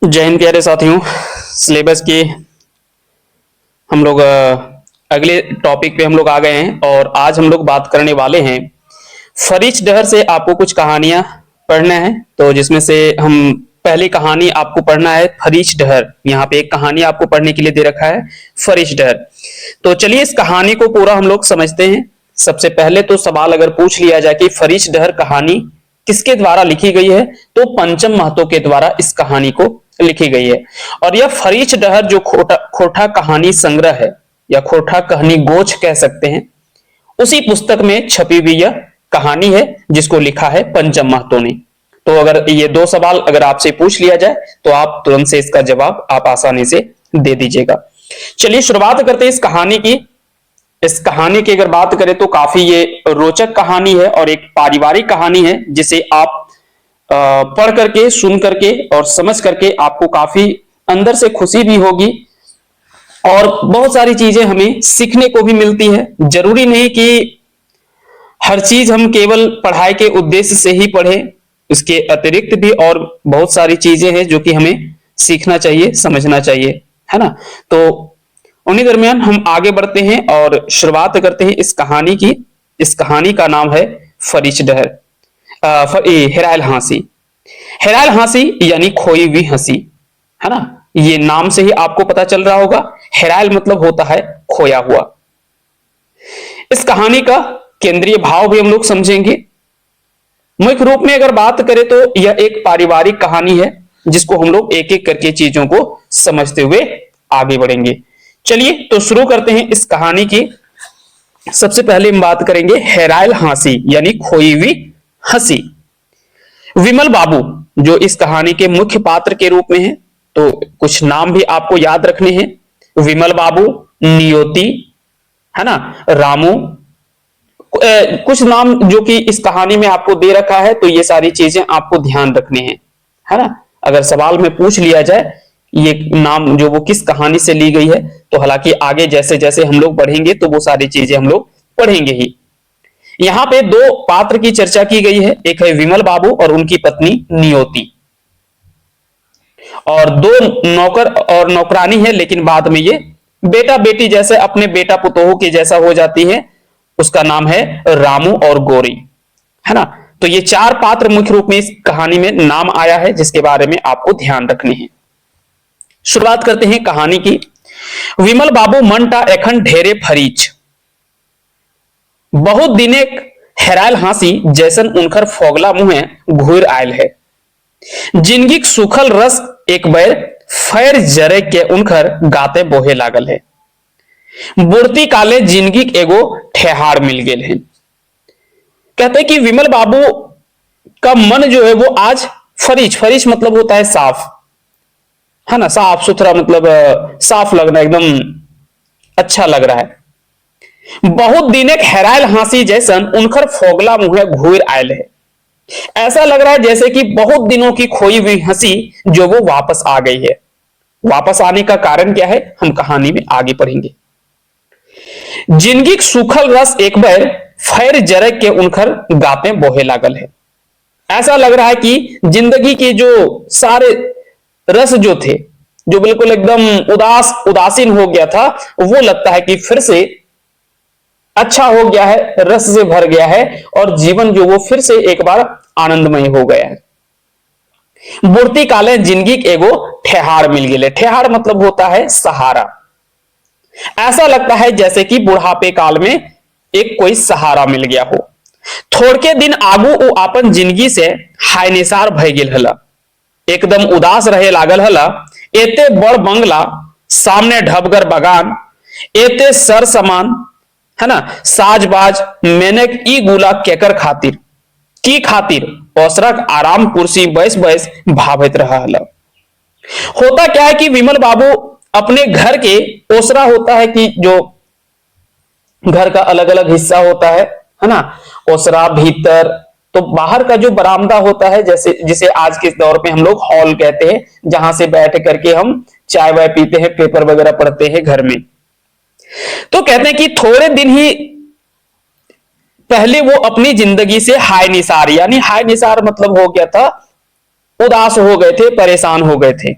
जय हिंद प्यारे साथियों। सिलेबस के हम लोग अगले टॉपिक पे हम लोग आ गए हैं और आज हम लोग बात करने वाले हैं फरीच डहर से। आपको कुछ कहानियां पढ़ना है तो जिसमें से हम पहली कहानी आपको पढ़ना है फरीच डहर। यहाँ पे एक कहानी आपको पढ़ने के लिए दे रखा है फरीच डहर। तो चलिए इस कहानी को पूरा हम लोग समझते हैं। सबसे पहले तो सवाल अगर पूछ लिया जाए कि फरीच डहर कहानी किसके द्वारा लिखी गई है तो पंचम महतो के द्वारा इस कहानी को लिखी गई है। और यह फरीच डहर जो खोटा कहानी संग्रह है या खोटा कहानी गोच कह सकते हैं, उसी पुस्तक में छपी हुई यह कहानी है जिसको लिखा है पंचम महतो ने। तो अगर ये दो सवाल अगर आपसे पूछ लिया जाए तो आप तुरंत से इसका जवाब आप आसानी से दे दीजिएगा। चलिए शुरुआत करते हैं इस कहानी की। इस कहानी की अगर बात करें तो काफी ये रोचक कहानी है और एक पारिवारिक कहानी है जिसे आप पढ़ करके सुन करके और समझ करके आपको काफी अंदर से खुशी भी होगी और बहुत सारी चीजें हमें सीखने को भी मिलती है। जरूरी नहीं कि हर चीज हम केवल पढ़ाई के उद्देश्य से ही पढ़ें, इसके अतिरिक्त भी और बहुत सारी चीजें हैं जो कि हमें सीखना चाहिए, समझना चाहिए, है ना। तो उन्हीं दरमियान हम आगे बढ़ते हैं और शुरुआत करते हैं इस कहानी की। इस कहानी का नाम है फरीच डहर, हेरायल हंसी। हेरायल हंसी यानी खोई हुई हंसी, है ना। ये नाम से ही आपको पता चल रहा होगा, हेरायल मतलब होता है खोया हुआ। इस कहानी का केंद्रीय भाव भी हम लोग समझेंगे। मुख्य रूप में अगर बात करें तो यह एक पारिवारिक कहानी है जिसको हम लोग एक एक करके चीजों को समझते हुए आगे बढ़ेंगे। चलिए तो शुरू करते हैं इस कहानी की। सबसे पहले हम बात करेंगे हेरायल हंसी यानी खोई हुई हंसी। विमल बाबू जो इस कहानी के मुख्य पात्र के रूप में है, तो कुछ नाम भी आपको याद रखने हैं। विमल बाबू, नियोती, है ना, रामू, कुछ नाम जो कि इस कहानी में आपको दे रखा है, तो ये सारी चीजें आपको ध्यान रखनी है ना। अगर सवाल में पूछ लिया जाए ये नाम जो वो किस कहानी से ली गई है, तो हालांकि आगे जैसे जैसे हम लोग पढ़ेंगे तो वो सारी चीजें हम लोग पढ़ेंगे ही। यहां पे दो पात्र की चर्चा की गई है, एक है विमल बाबू और उनकी पत्नी नियोती, और दो नौकर और नौकरानी है, लेकिन बाद में ये बेटा बेटी जैसे अपने बेटा पुतोहू के जैसा हो जाती है। उसका नाम है रामू और गोरी, है ना। तो ये चार पात्र मुख्य रूप में इस कहानी में नाम आया है जिसके बारे में आपको ध्यान रखनी है। शुरुआत करते हैं कहानी की। विमल बाबू मनटा एखन ढेरे फरीच, बहुत दिने हेरायल हंसी जैसन उनकर फोगला मुहे घूर आयल है। जिंदगी सुखल रस एक बैर फैर जरे के उनकर गाते बोहे लागल है। बुढ़ती काले जिंदगी एगो ठेहाड़ मिल गेल है। कहते कि विमल बाबू का मन जो है वो आज फरीच, फरीच मतलब होता है साफ, है ना, साफ सुथरा, मतलब साफ लगना, एकदम अच्छा लग रहा है। बहुत दिन एक हेरायल हंसी जैसन उनकर फोगला मुहे घूर आयल है। ऐसा लग रहा है जैसे कि बहुत दिनों की खोई हुई हंसी जो वो वापस आ गई है। वापस आने का कारण क्या है हम कहानी में आगे पढ़ेंगे। जिंदगी सुखल रस एक बार फैर जरक के उनकर गाते बोहे लागल है। ऐसा लग रहा है कि जिंदगी के जो सारे रस जो थे, जो बिल्कुल एकदम उदासीन हो गया था, वो लगता है कि फिर से अच्छा हो गया है, रस से भर गया है और जीवन जो वो फिर से एक बार आनंदमय हो गया है। बुढ़ती काले जिंदगी एगो ठेहाड़ मिल गए। ठेहाड़ मतलब होता है सहारा। ऐसा लगता है जैसे कि बुढ़ापे काल में एक कोई सहारा मिल गया हो। थोड़के दिन आगू वो अपन जिंदगी से हाय निसार भय गेल हला, एकदम उदास रहे लागल हला। एते बड़ बंगला, सामने ढबगर बगान, एते सर समान, है ना, साजबाज मैंने ई गुला केकर खातिर की खातिर औसरक आराम कुर्सी बैस बैस भावित रहा हला। होता क्या है कि विमल बाबू अपने घर के ओसरा होता है कि जो घर का अलग अलग हिस्सा होता है ना, ओसरा भीतर, तो बाहर का जो बरामदा होता है, जैसे जिसे आज के दौर पे हम लोग हॉल कहते हैं, जहां से बैठ करके हम चाय वाय पीते हैं, पेपर वगैरह पढ़ते हैं घर में। तो कहते हैं कि थोड़े दिन ही पहले वो अपनी जिंदगी से हाय निसार, यानी हाय निसार मतलब हो गया था, उदास हो गए थे, परेशान हो गए थे।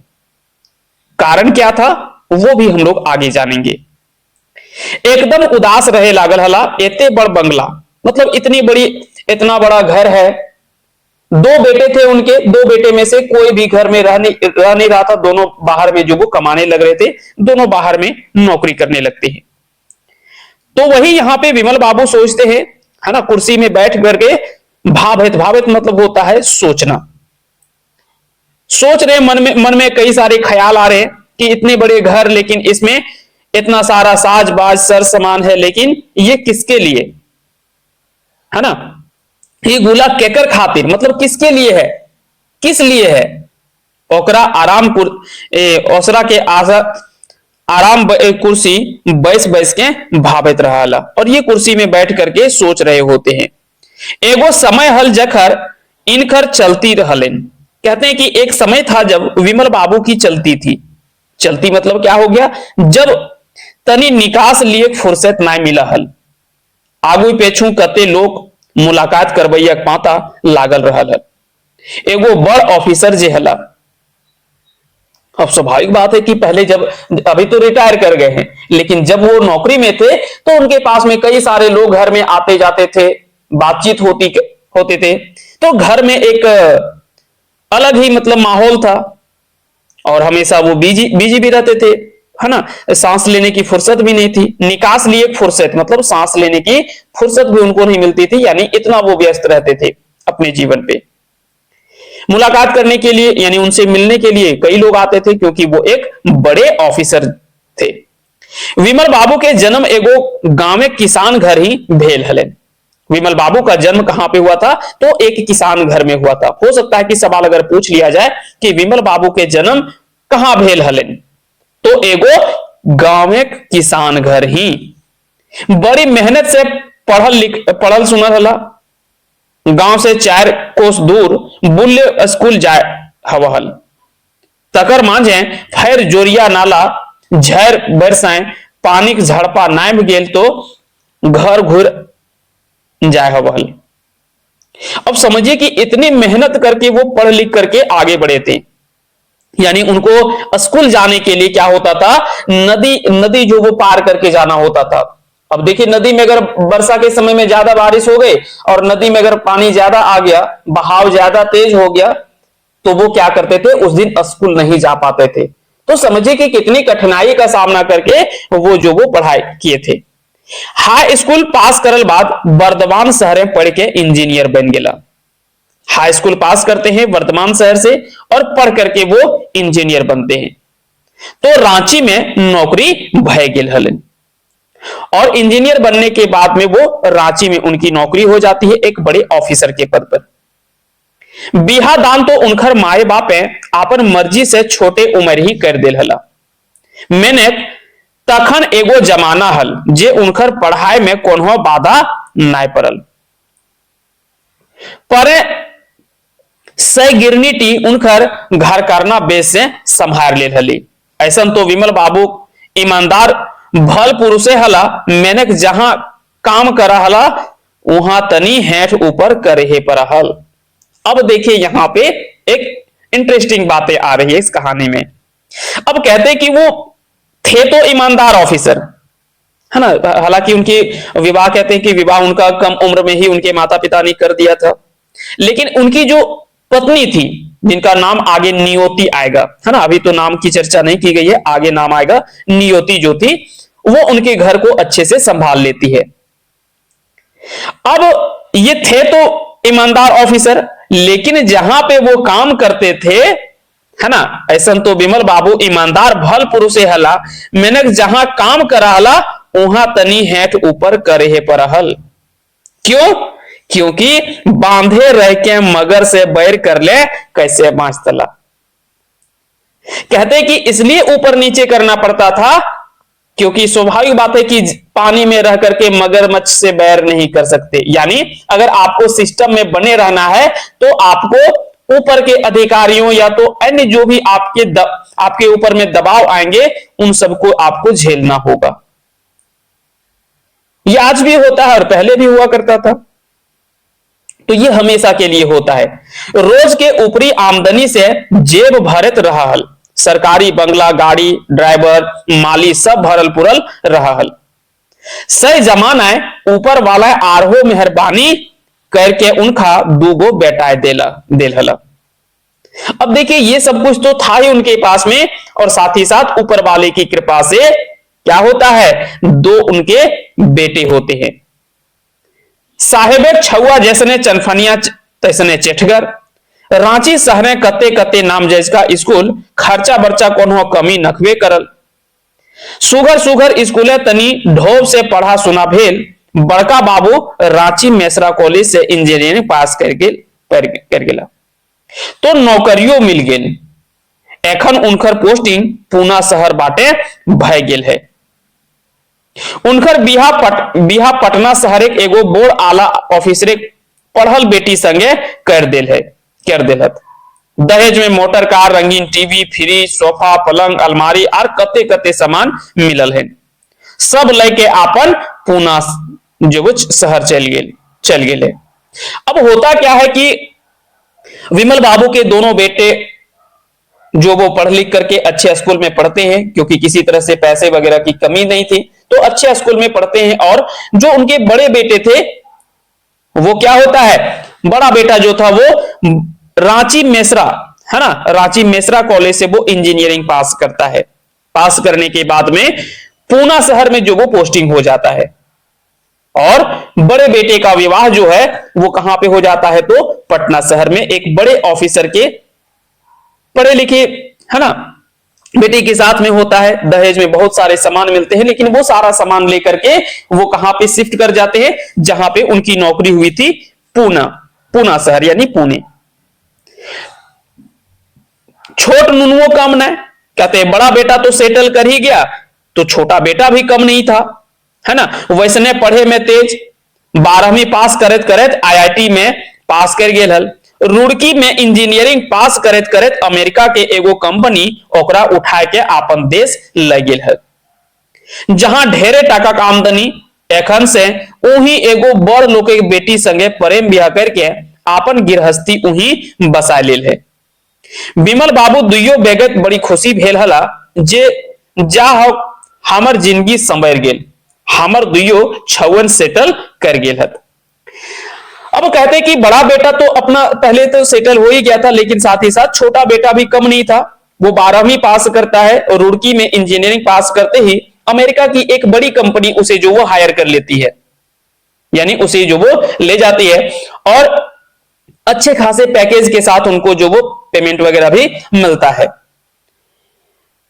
कारण क्या था वो भी हम लोग आगे जानेंगे। एकदम उदास रहे लागल हला, एते बड़ बंगला, मतलब इतना बड़ा घर है। दो बेटे थे उनके, दो बेटे में से कोई भी घर में रह नहीं रहा था। दोनों बाहर में जो वो कमाने लग रहे थे, दोनों बाहर में नौकरी करने लगते हैं। तो वही यहां पे विमल बाबू सोचते हैं, है ना, कुर्सी में बैठ करके भावित, भावित मतलब होता है सोचना। सोच रहे मन में कई सारे ख्याल आ रहे हैं कि इतने बड़े घर, लेकिन इसमें इतना सारा साज बाज सर सामान है, लेकिन ये किसके लिए, है ना, ये गुला केकर खातिर, मतलब किसके लिए है, किस लिए है। ओकरा ओसरा के आराम कुर्सी बैस बैस के भावित रहा, और ये कुर्सी में बैठ करके सोच रहे होते हैं। एगो समय हल जखर इनकर चलती रहलन। कहते हैं कि एक समय था जब विमल बाबू की चलती थी। चलती मतलब क्या हो गया, जब तनी निकास लिए फुर्सत ना मिला हल। आगू पेछू कते लोग मुलाकात करवैया पाता लागल रहल हल। एगो बड़ ऑफिसर जे हला, अब स्वाभाविक बात है कि पहले जब, अभी तो रिटायर कर गए हैं, लेकिन जब वो नौकरी में थे तो उनके पास में कई सारे लोग घर में आते जाते थे, बातचीत होते थे। तो घर में एक अलग ही मतलब माहौल था, और हमेशा वो बिजी भी रहते थे, है ना। सांस लेने की फुर्सत भी नहीं थी। निकास लिए फुर्सत मतलब सांस लेने की फुर्सत भी उनको नहीं मिलती थी, यानी इतना वो व्यस्त रहते थे अपने जीवन पे। मुलाकात करने के लिए, यानी उनसे मिलने के लिए कई लोग आते थे, क्योंकि वो एक बड़े ऑफिसर थे। विमल बाबू के जन्म एगो गांव में किसान घर ही भेल हले। विमल बाबू का जन्म कहां पे हुआ था, तो एक किसान घर में हुआ था। हो सकता है कि सवाल अगर पूछ लिया जाए कि विमल बाबू के जन्म कहां भेल हले, तो एगो गांव में किसान घर ही। बड़ी मेहनत से पढ़ल सुनल हला। गांव से 4 कोस दूर बुल्ले स्कूल जाए हवहल। तकर मांझे फैर जोरिया नाला झर बरसाए पानी के झड़पा नाम गेल तो घर घुर जाए हवहल। अब समझिए कि इतनी मेहनत करके वो पढ़ लिख करके आगे बढ़े थे, यानी उनको स्कूल जाने के लिए क्या होता था, नदी जो वो पार करके जाना होता था। अब देखिए, नदी में अगर वर्षा के समय में ज्यादा बारिश हो गई और नदी में अगर पानी ज्यादा आ गया, बहाव ज्यादा तेज हो गया, तो वो क्या करते थे, उस दिन स्कूल नहीं जा पाते थे। तो समझिए कि कितनी कठिनाई का सामना करके वो पढ़ाई किए थे। हाई स्कूल पास करल बाद वर्धमान शहर में पढ़ के इंजीनियर बन गया। हाई स्कूल पास करते हैं वर्धमान शहर से और पढ़ करके वो इंजीनियर बनते हैं। तो रांची में नौकरी भय गेल हलन, और इंजीनियर बनने के बाद में वो रांची में उनकी नौकरी हो जाती है एक बड़े ऑफिसर के पद पर। बिहा दान तो उनकर माए बापे अपन मर्जी से छोटे उम्र ही कर देल हला। मैंने तखन एगो जमाना हल जे उनकर पढ़ाई में कोनो बाधा नाय पड़ल। परे से गिरनीटी उनकर घर करना बेस से संभाल ले हली। ऐसा तो विमल बाबू ईमानदार भल पुरुषे हला। मैंने जहां काम करा हला वहां तनी हेठ ऊपर करे पर हल। अब देखिए यहां पे एक इंटरेस्टिंग बातें आ रही है इस कहानी में। अब कहते हैं कि वो थे तो ईमानदार ऑफिसर, है ना। हालांकि उनकी विवाह, कहते हैं कि विवाह उनका कम उम्र में ही उनके माता पिता ने कर दिया था, लेकिन उनकी जो पत्नी थी, जिनका नाम आगे नियोती आएगा, है ना, अभी तो नाम की चर्चा नहीं की गई है, आगे नाम आएगा, नियोती जो थी, वो उनके घर को अच्छे से संभाल लेती है। अब ये थे तो ईमानदार ऑफिसर, लेकिन जहां पे वो काम करते थे, है ना, ऐसा तो विमल बाबू ईमानदार भल पुरुषे हला। मैंने जहां काम करा हला वहां तनी हेठ ऊपर करे पर हल। क्यों? क्योंकि बांधे रह के मगर से बैर कर ले कैसे बांच तला। कहते कि इसलिए ऊपर नीचे करना पड़ता था, क्योंकि स्वाभाविक बात है कि पानी में रह करके मगरमच्छ से बैर नहीं कर सकते। यानी अगर आपको सिस्टम में बने रहना है तो आपको ऊपर के अधिकारियों या तो अन्य जो भी आपके ऊपर में दबाव आएंगे, उन सबको आपको झेलना होगा। यह आज भी होता है और पहले भी हुआ करता था। तो यह हमेशा के लिए होता है। रोज के ऊपरी आमदनी से जेब भरत रहा हल। सरकारी बंगला, गाड़ी, ड्राइवर, माली सब भरल पुरल रहा हल। सही जमाना ऊपर वाला आरहो मेहरबानी करके उनका दूगो बेटा देल हला। अब देखिए ये सब कुछ तो था ही उनके पास में, और साथ ही साथ ऊपर वाले की कृपा से क्या होता है, दो उनके बेटे होते हैं। साहेब छुआ जैसने चनफनिया तैसने चेठगर, रांची शहर कते कते नाम जैसका स्कूल, खर्चा बर्चा कोनो कमी नखबे करल। सुघर सुघर स्कूल तनी ढोब से पढ़ा सुना भेल, बड़का बाबू रांची मेसरा कॉलेज से इंजीनियरिंग पास कर गेला, तो नौकरियों मिल गेल। एखन उनकर पोस्टिंग पूना शहर बाटे भय गेल है। उनकर बिहा पटना शहर एक एगो बोर्ड आला ऑफिसरे पढ़ल बेटी संगे कर देलत। दहेज में मोटर कार, रंगीन टीवी, फ्रिज, सोफा, पलंग, अलमारी और कते कते सामान मिलल है। सब लेके आपन पूना जो शहर चल गेले। अब होता क्या है कि विमल बाबू के दोनों बेटे जो वो पढ़ लिख करके अच्छे स्कूल में पढ़ते हैं, क्योंकि किसी तरह से पैसे वगैरह की कमी नहीं थी, तो अच्छे स्कूल में पढ़ते हैं। और जो उनके बड़े बेटे थे वो क्या होता है, बड़ा बेटा जो था वो रांची मेसरा, है ना, रांची मेसरा कॉलेज से वो इंजीनियरिंग पास करता है। पास करने के बाद में पूना शहर में जो वो पोस्टिंग हो जाता है, और बड़े बेटे का विवाह जो है वो कहां पे हो जाता है, तो पटना शहर में एक बड़े ऑफिसर के पढ़े लिखे, है ना, बेटे के साथ में होता है। दहेज में बहुत सारे सामान मिलते हैं, लेकिन वो सारा सामान लेकर के वो कहां पे शिफ्ट कर जाते हैं, जहां पे उनकी नौकरी हुई थी, पूना शहर यानी पुणे। छोट नुनुओ कम न, कहते हैं बड़ा बेटा तो सेटल कर ही गया, तो छोटा बेटा भी कम नहीं था, है ना। वैसने पढ़े में तेज, 12वीं पास करत करत IIT में पास कर गेल हल। रुड़की में इंजीनियरिंग पास करत करत अमेरिका के एगो कंपनी ओकरा उठा के आपन देश ले गेल है, जहां ढेरे टाका का आमदनी। एखन से उही एगो बड़ लोग के बेटी संगे प्रेम ब्याह करके आपन गृहस्थी उही बसा लेल है। विमल बाबू दुइयो बेगत बड़ी खुशी भेल हला, जे जा हमर जिंदगी संवर गेल, हमर दुइयो छवन सेटल कर गेल हत। अब कहते कि बड़ा बेटा तो अपना पहले तो सेटल हो ही गया था, लेकिन साथ ही साथ छोटा बेटा भी कम नहीं था। वो 12वीं पास करता है और रुड़की में इंजीनियरिंग पास करते ही अमेरिका की एक बड़ी कंपनी उसे जो वो हायर कर लेती है, यानी उसे जो वो ले जाती है, और अच्छे खासे पैकेज के साथ उनको जो वो पेमेंट वगैरह भी मिलता है।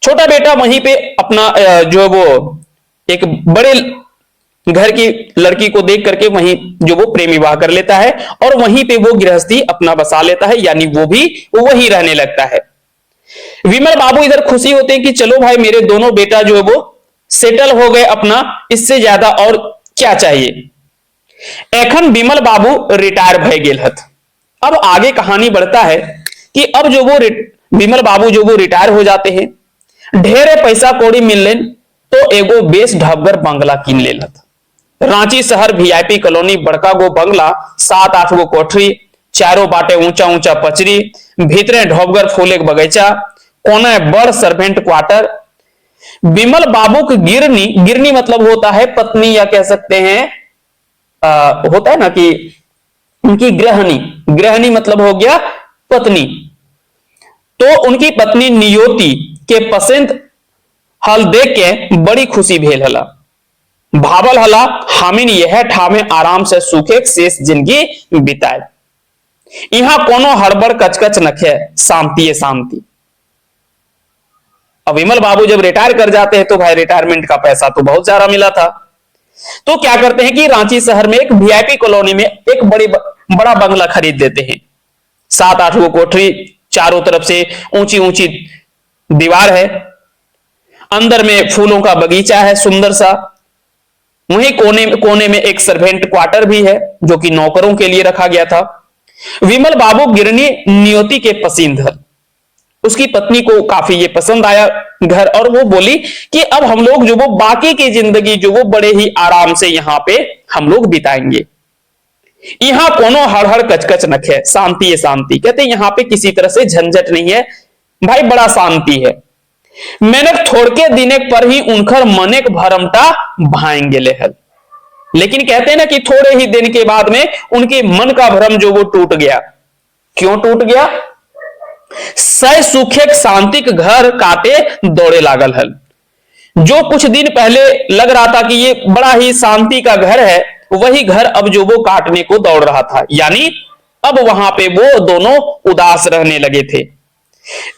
छोटा बेटा वहीं पे अपना जो वो एक बड़े घर की लड़की को देख करके वहीं जो वो प्रेम विवाह कर लेता है, और वहीं पे वो गृहस्थी अपना बसा लेता है, यानी वो भी वहीं रहने लगता है। विमल बाबू इधर खुशी होते हैं कि चलो भाई मेरे दोनों बेटा जो है वो सेटल हो गए अपना, इससे ज्यादा और क्या चाहिए। एखन विमल बाबू रिटायर भय गेल हत। अब आगे कहानी बढ़ता है कि अब जो वो विमल बाबू जो वो रिटायर हो जाते हैं, ढेरे पैसा कौड़ी मिल लेन, तो एगो बेस ढबगर बंगला किन लेलत। रांची शहर VIP कॉलोनी बड़का गो बंगला, 7-8 गो कोठरी, चारों बाटे ऊंचा ऊंचा पचरी, भीतरे ढोबगर फूले के बगीचा, कोने बड़ सर्वेंट क्वार्टर। विमल बाबू की गिरनी मतलब होता है पत्नी, या कह सकते हैं होता है ना कि उनकी गृहिणी मतलब हो गया पत्नी। तो उनकी पत्नी नियोति के पसंद हल देख के बड़ी खुशी भेल हला। भावल हला हामिन यह ठामे आराम से सूखे शेष जिंदगी बिताए, यहां कोनो हड़बड़ कचकच नखे, शांति। अब विमल बाबू जब रिटायर कर जाते हैं तो भाई रिटायरमेंट का पैसा तो बहुत ज्यादा मिला था, तो क्या करते हैं कि रांची शहर में एक VIP कॉलोनी में एक बड़ा बंगला खरीद देते हैं। 7-8 गो कोठरी, चारों तरफ से ऊंची ऊंची दीवार है, अंदर में फूलों का बगीचा है सुंदर सा। वहीं कोने में एक सर्वेंट क्वार्टर भी है, जो कि नौकरों के लिए रखा गया था। विमल बाबू गिरनी नियोति के पसंद है, उसकी पत्नी को काफी ये पसंद आया घर, और वो बोली कि अब हम लोग जो वो बाकी की जिंदगी जो वो बड़े ही आराम से यहाँ पे हम लोग बिताएंगे, यहां कोनो हड़हड़ कचकच नखे, शांति। कहते यहाँ पे किसी तरह से झंझट नहीं है, भाई बड़ा शांति है। मैंने थोड़के दिने पर ही उनकर मनेक भरमटा भांग गेले हल। लेकिन कहते हैं ना कि थोड़े ही दिन के बाद में उनके मन का भ्रम जो वो टूट गया। क्यों टूट गया? सय सुखे शांतिक घर काटे दौड़े लागल हल। जो कुछ दिन पहले लग रहा था कि ये बड़ा ही शांति का घर है, वही घर अब जो वो काटने को दौड़ रहा था। यानी अब वहां पे वो दोनों उदास रहने लगे थे।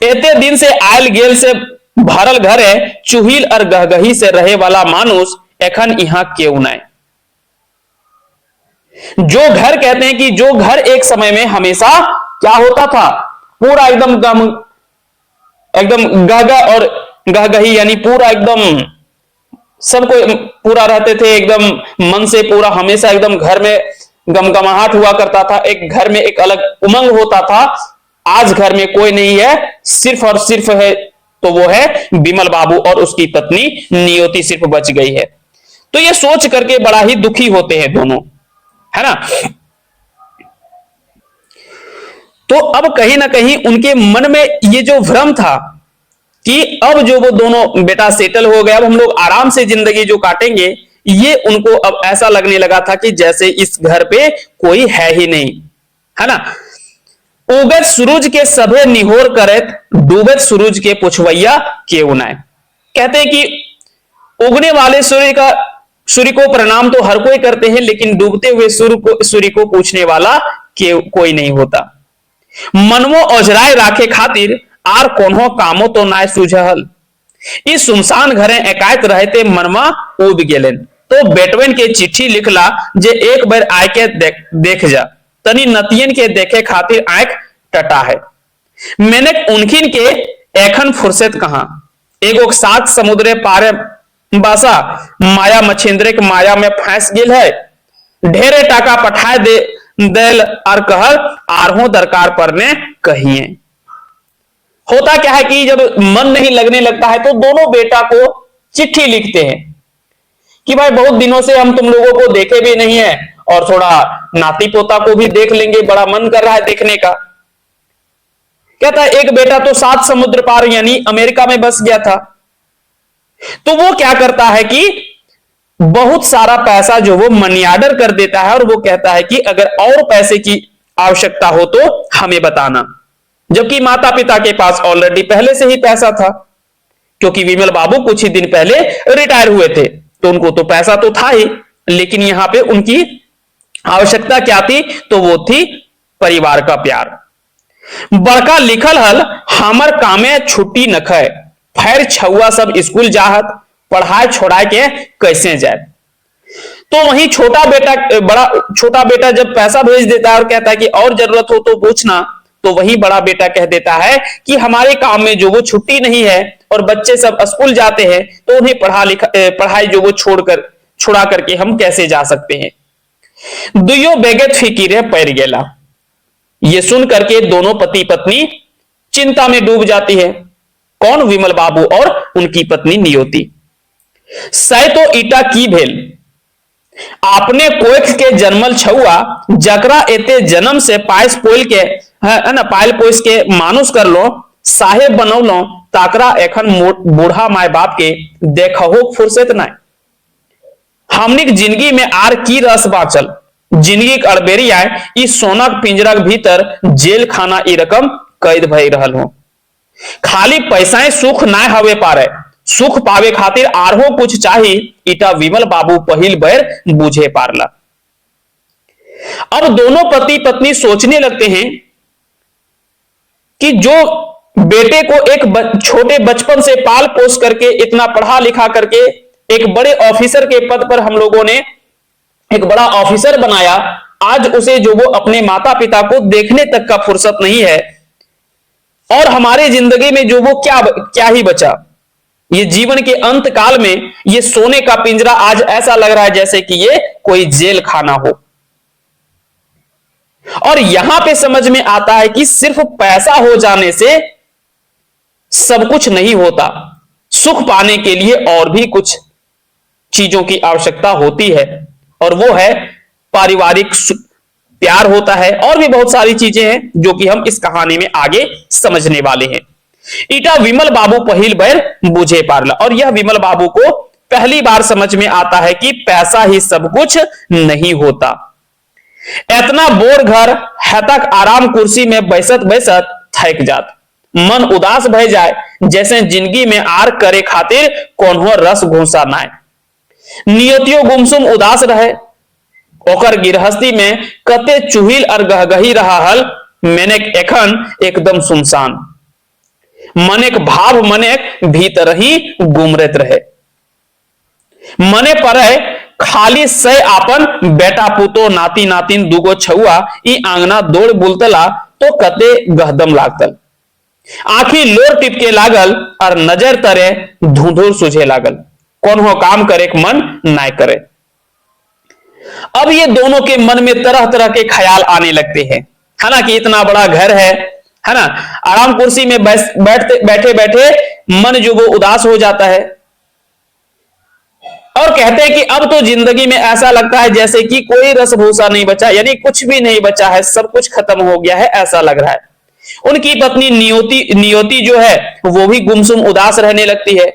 एते दिन से आयल गेल से भरल घर है, चुहिल और गहगही से रहे वाला मानुष एखन यहां क्यों नहीं। जो घर कहते हैं कि जो घर एक समय में हमेशा क्या होता था, पूरा एकदम गहगा और गहगही, यानी पूरा एकदम सबको पूरा रहते थे एकदम मन से, पूरा हमेशा एकदम घर में गमगमाहट हुआ करता था, एक घर में एक अलग उमंग होता था। आज घर में कोई नहीं है, सिर्फ और सिर्फ है तो वो है विमल बाबू और उसकी पत्नी नियति सिर्फ बच गई है। तो ये सोच करके बड़ा ही दुखी होते हैं दोनों, है ना। तो अब कहीं ना कहीं उनके मन में ये जो भ्रम था कि अब जो वो दोनों बेटा सेटल हो गए, अब हम लोग आराम से जिंदगी जो काटेंगे, ये उनको अब ऐसा लगने लगा था कि जैसे इस घर पे कोई है ही नहीं, है ना। उगत सूरज के सभे निहोर करत, डूबत सूरज के पुछवैया केउ नाय। कहते हैं कि उगने वाले सूर्य को प्रणाम तो हर कोई करते हैं, लेकिन डूबते हुए सूर्य को पूछने वाला कोई नहीं होता। मनमो ओझराए राखे खातिर आर कोनो कामो तो नाय सूझल। इस सुनसान घरे एकाएत रहते मनमा उब गेलन। तो बेटवन के चिट्ठी लिखला जे एक बार आय के देख जा, तनी नतियन के देखे खातिर आंख टटा है। मैंने उनकिन के एखन फुर्सत कहां, एगो सात समुद्रे पारे बासा माया मछेंद्रे के माया में फंस गेल है। ढेरे टाका पठाए देल और कहल आरहो दरकार परने कहिए। होता क्या है कि जब मन नहीं लगने लगता है तो दोनों बेटा को चिट्ठी लिखते हैं कि भाई बहुत दिनों से हम तुम लोगों को देखे भी नहीं है और थोड़ा नाती पोता को भी देख लेंगे, बड़ा मन कर रहा है देखने का। कहता है एक बेटा तो सात समुद्र पार यानी अमेरिका में बस गया था। तो वो क्या करता है कि बहुत सारा पैसा जो वो मनी ऑर्डर कर देता है और वो कहता है कि अगर और पैसे की आवश्यकता हो तो हमें बताना। जबकि माता पिता के पास ऑलरेडी पहले से ही पैसा था, क्योंकि विमल बाबू कुछ ही दिन पहले रिटायर हुए थे, तो उनको तो पैसा तो था ही। लेकिन यहां पे उनकी आवश्यकता क्या थी, तो वो थी परिवार का प्यार। बड़का लिखल हल हमर कामे छुट्टी न खे, फैर छुआ सब स्कूल जाहत, पढ़ाई छोड़ाए के कैसे जाए। तो वहीं छोटा बेटा जब पैसा भेज देता है और कहता है कि और जरूरत हो तो पूछना, तो वही बड़ा बेटा कह देता है कि हमारे काम में जो वो छुट्टी नहीं है और बच्चे सब स्कूल जाते हैं, तो उन्हें पढ़ाई जो वो छुड़ा करके हम कैसे जा सकते हैं। दुयो बेगत फिकीरे पैर गेला। ये सुन करके दोनों पति पत्नी चिंता में डूब जाती है। कौन? विमल बाबू और उनकी पत्नी नियति। सै तो ईटा की भेल, आपने कोख के जन्मल छुआ जकरा एते जन्म से पायस पोल के है ना, पायल पोस के मानुष कर लो, साहेब बनौलो, ताकरा एखन बूढ़ा माय बाप के देखहो फुर्सत ना। हमनिक जिंदगी में आर की रस बाचल, जिंदगी के अड़बेरी आए इस सोना के पिंजरा के भीतर जेल खाना ई रकम कैद भई रहल हो। खाली पैसाएं सुख ना हवे पारे, सुख पावे खातिर आरहो कुछ चाहिए, इटा विमल बाबू पहिल बैर बुझे पारला। अब दोनों पति पत्नी सोचने लगते हैं कि जो बेटे को एक छोटे बचपन से पाल पोस करके इतना पढ़ा लिखा करके एक बड़े ऑफिसर के पद पर हम लोगों ने एक बड़ा ऑफिसर बनाया, आज उसे जो वो अपने माता पिता को देखने तक का फुर्सत नहीं है। और हमारे जिंदगी में जो वो क्या ही बचा। ये जीवन के अंत काल में ये सोने का पिंजरा आज ऐसा लग रहा है जैसे कि ये कोई जेल खाना हो। और यहां पे समझ में आता है कि सिर्फ पैसा हो जाने से सब कुछ नहीं होता, सुख पाने के लिए और भी कुछ चीजों की आवश्यकता होती है, और वो है पारिवारिक प्यार होता है, और भी बहुत सारी चीजें हैं जो कि हम इस कहानी में आगे समझने वाले हैं। ईटा विमल बाबू पहिल बार बुझे पारला। और यह विमल बाबू को पहली बार समझ में आता है कि पैसा ही सब कुछ नहीं होता। इतना बोर घर है तक आराम कुर्सी में बैसत बैसत थक जात, मन उदास भय जाए, जैसे जिंदगी में आर करे खातिर कोनो रस घोसा नाय। नियतियों गुमसुम उदास रहे, ओकर गिरहस्ती में कते चुहिल और गहगही रहा हल, मैंने एखन एकदम सुनसान। मनेक भाव मनेक भीतर ही गुमरत रहे। मने परे खाली से आपन बेटा पुतो नाती नातिन दूगो छुआ ई आंगना दौड़ बुलतला तो कते गहदम लागतल। आखी लोर टिपके लागल और नजर तरे धुंधुर सुझे लागल, कोनो काम करे मन ना करे। अब ये दोनों के मन में तरह तरह के ख्याल आने लगते हैं, है ना, कि इतना बड़ा घर है ना, आराम कुर्सी में बैठे बैठे मन जो वो उदास हो जाता है। और कहते हैं कि अब तो जिंदगी में ऐसा लगता है जैसे कि कोई रस भूसा नहीं बचा, यानी कुछ भी नहीं बचा है, सब कुछ खत्म हो गया है, ऐसा लग रहा है। उनकी पत्नी नियति जो है वो भी गुमसुम उदास रहने लगती है।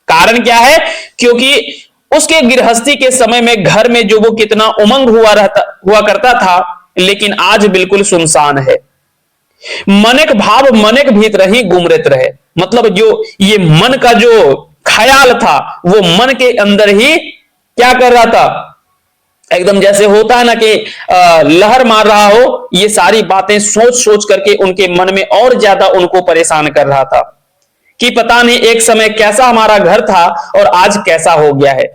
कारण क्या है? क्योंकि उसके गृहस्थी के समय में घर में जो वो कितना उमंग हुआ करता था, लेकिन आज बिल्कुल सुनसान है। मनेक भाव मनेक भीतर ही गुमरत रहे, मतलब जो ये मन का जो ख्याल था वो मन के अंदर ही क्या कर रहा था, एकदम जैसे होता है ना कि लहर मार रहा हो, ये सारी बातें सोच सोच करके उनके मन में और ज्यादा उनको परेशान कर रहा था कि पता नहीं एक समय कैसा हमारा घर था और आज कैसा हो गया है।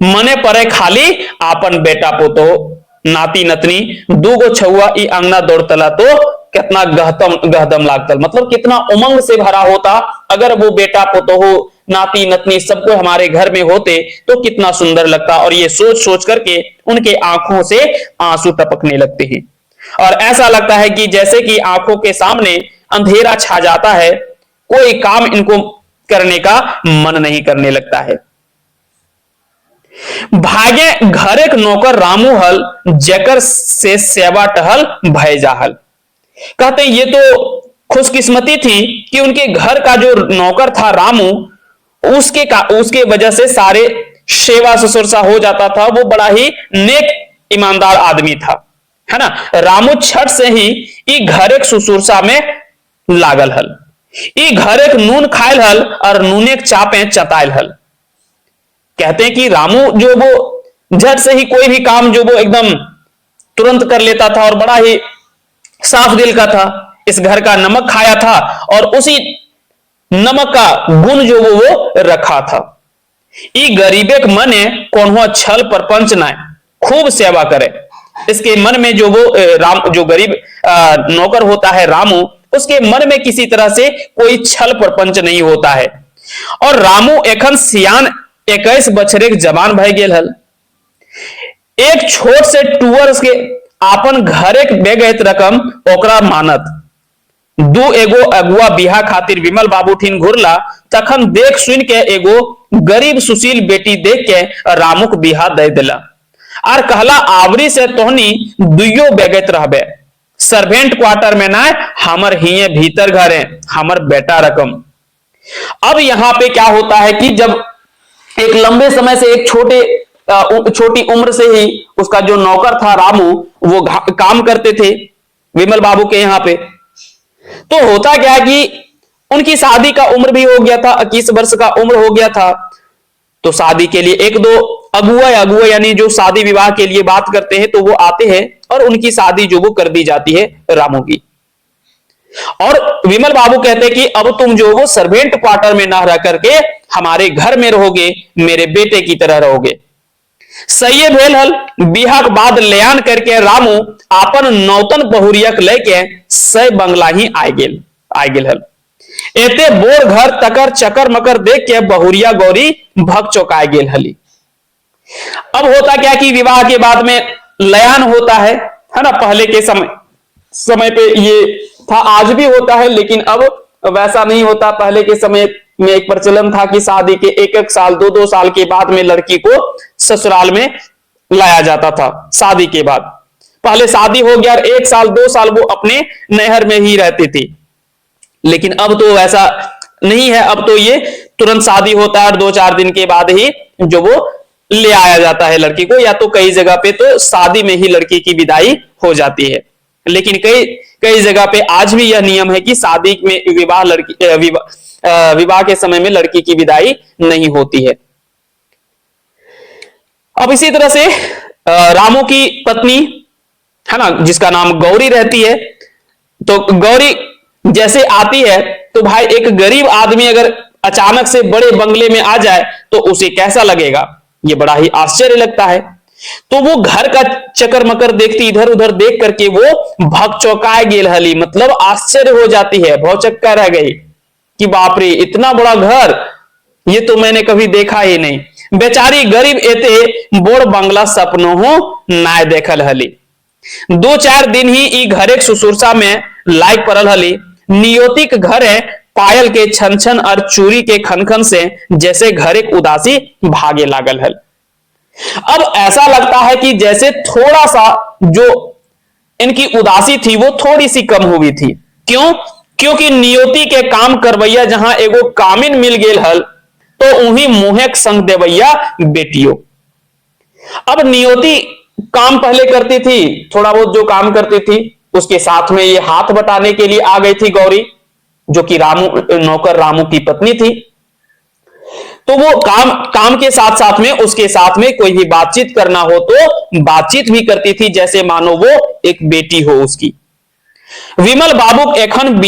मने परे खाली आपन बेटा पोतो नाती नतनी दूगो छुआ ई अंगना दौड़तला तो कितना गहदम लागतल, मतलब कितना उमंग से भरा होता। अगर वो बेटा पोतो हो नाती नतनी सबको हमारे घर में होते तो कितना सुंदर लगता। और ये सोच सोच करके उनके आंखों से आंसू टपकने लगते हैं और ऐसा लगता है कि जैसे कि आंखों के सामने अंधेरा छा जाता है, कोई काम इनको करने का मन नहीं करने लगता है। भागे घर एक नौकर रामू हल, जकर से सेवा टहल भय जाहल। कहते ये तो खुशकिस्मती थी कि उनके घर का जो नौकर था रामू, उसके वजह से सारे सेवा ससुरसा हो जाता था। वो बड़ा ही नेक ईमानदार आदमी था, है ना। रामू छठ से ही ई घर एक सुसुरसा में लागल हल, ई घर एक नून खायल हल और नून एक चापे चतायल हल। कहते हैं कि रामू जो वो झट से ही कोई भी काम जो वो एकदम तुरंत कर लेता था और बड़ा ही साफ दिल का था। इस घर का नमक खाया था और उसी नमक का गुण जो वो रखा था। ई गरीबे के मने कोनो छल परपंच ना खूब सेवा करे। इसके मन में जो वो जो गरीब नौकर होता है रामू, उसके मन में किसी तरह से कोई छल परपंच नहीं होता है। और रामू एखन सियान 21 बछरे के जवान भय गेल हल। एक छोट से टूअर के आपन घर एक बेगैत रकम ओकरा मानत। दू एगो अगुआ बिहा खातिर विमल बाबू ठीन घुरला, तखन देख सुन के एगो गरीब सुशील बेटी देख के रामुक बिहा दे दिला और कहला आवरी से तोहनी दुइयो बेगैत रहबे, सर्वेंट क्वार्टर में ना, हमर हिये भीतर घर है, हमर बेटा रकम। अब यहां पे क्या होता है कि जब एक लंबे समय से एक छोटी उम्र से ही उसका जो नौकर था रामू, वो काम करते थे विमल बाबू के यहाँ पे। तो होता क्या कि उनकी शादी का उम्र भी हो गया था, 21 वर्ष का उम्र हो गया था। तो शादी के लिए एक दो अगुआ यानी जो शादी विवाह के लिए बात करते हैं तो वो आते हैं और उनकी शादी जो वो कर दी जाती है रामू की। और विमल बाबू कहते हैं कि अब तुम जो वो सर्वेंट क्वार्टर में ना रह करके हमारे घर में रहोगे, मेरे बेटे की तरह रहोगे। सही भेल हल। बिहा के बाद लयान करके रामू आपन नौतन बहुरियक लेके सय बंगला ही आ गेल हल। एते बोर घर तकर चकर मकर देख के बहुरिया गौरी भग चौंका गेल हली। अब होता क्या कि विवाह के बाद में लयान होता है ना। पहले के समय पे ये था, आज भी होता है, लेकिन अब वैसा नहीं होता। पहले के समय में एक प्रचलन था कि शादी के 1-1 साल 2-2 साल के बाद में लड़की को ससुराल में लाया जाता था। शादी के बाद पहले शादी हो गया 1 साल 2 साल वो अपने नैहर में ही रहती थी। लेकिन अब तो ऐसा नहीं है, अब तो ये तुरंत शादी होता है और 2-4 दिन के बाद ही जो वो ले आया जाता है लड़की को, या तो कई जगह पे तो शादी में ही लड़की की विदाई हो जाती है। लेकिन कई कई जगह पे आज भी यह नियम है कि शादी में विवाह के समय में लड़की की विदाई नहीं होती है। अब इसी तरह से रामू की पत्नी है ना, जिसका नाम गौरी रहती है, तो गौरी जैसे आती है तो भाई एक गरीब आदमी अगर अचानक से बड़े बंगले में आ जाए तो उसे कैसा लगेगा, ये बड़ा ही आश्चर्य लगता है। तो वो घर का चक्कर मकर देखती, इधर उधर देख करके वो भकचौकाए गेल हली, मतलब आश्चर्य हो जाती है, भौचक्का रह गई कि बाप रे इतना बड़ा घर, ये तो मैंने कभी देखा ही नहीं। बेचारी गरीब एते बोड़ बंगला सपनो हो नाय देखल हली। 2-4 दिन ही ई घरे सुसुरसा में लायक पड़ल हली। नियोतिक घर है, पायल के छन छन और चूड़ी के खनखन से जैसे घर एक उदासी भागे लागल हल। अब ऐसा लगता है कि जैसे थोड़ा सा जो इनकी उदासी थी वो थोड़ी सी कम हुई थी। क्यों? क्योंकि नियोती के काम करवैया जहां एगो कामिन मिल गेल हल, तो उन्हीं मुहेक संग देवैया बेटियों। अब नियोती काम पहले करती थी, थोड़ा बहुत जो काम करती थी, उसके साथ में ये हाथ बटाने के लिए आ गई थी गौरी, जो कि रामू नौकर रामू की पत्नी थी। तो वो काम के साथ साथ में उसके साथ में कोई भी बातचीत करना हो तो बातचीत भी करती थी, जैसे मानो वो एक बेटी हो उसकी। विमल बाबू एखन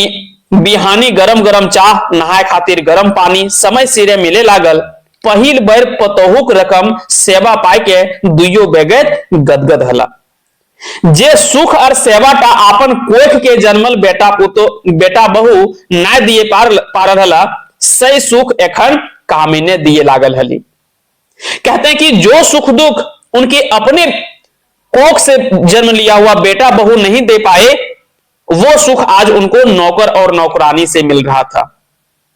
बिहानी गरम गरम चाह, नहाए खातिर गरम पानी समय सिरे मिले लागल। पहिल बार पतोहुक रकम सेवा पाई के दुइयो बेगैत गदगद हला। जे सुख और सेवाटा आपन कोख के जन्मल बेटा बहू ना दिए पारल हला, सही सुख एखन कामिने दिए लागल हली। कहते हैं कि जो सुख दुख उनके अपने कोख से जन्म लिया हुआ बेटा बहू नहीं दे पाए, वो सुख आज उनको नौकर और नौकरानी से मिल रहा था,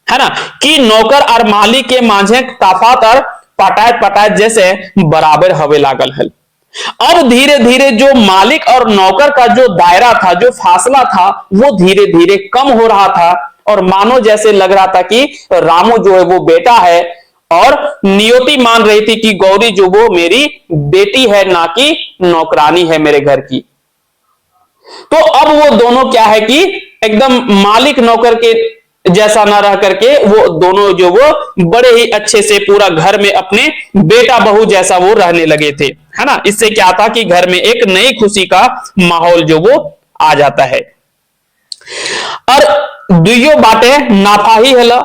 है ना, कि नौकर और मालिक के मांझे ताफात और पटायत पटायत जैसे बराबर हवे लागल है। अब धीरे धीरे जो मालिक और नौकर का जो दायरा था, जो फासला था, वो धीरे धीरे कम हो रहा था और मानो जैसे लग रहा था कि रामू जो है वो बेटा है और नियति मान रही थी कि गौरी जो वो मेरी बेटी है, ना कि नौकरानी है मेरे घर की। तो अब वो दोनों क्या है कि एकदम मालिक नौकर के जैसा ना रह करके वो दोनों जो वो बड़े ही अच्छे से पूरा घर में अपने बेटा बहू जैसा वो रहने लगे थे, है ना। इससे क्या था कि घर में एक नई खुशी का माहौल जो वो आ जाता है। और दुइयो बाटे नाफा ही हला,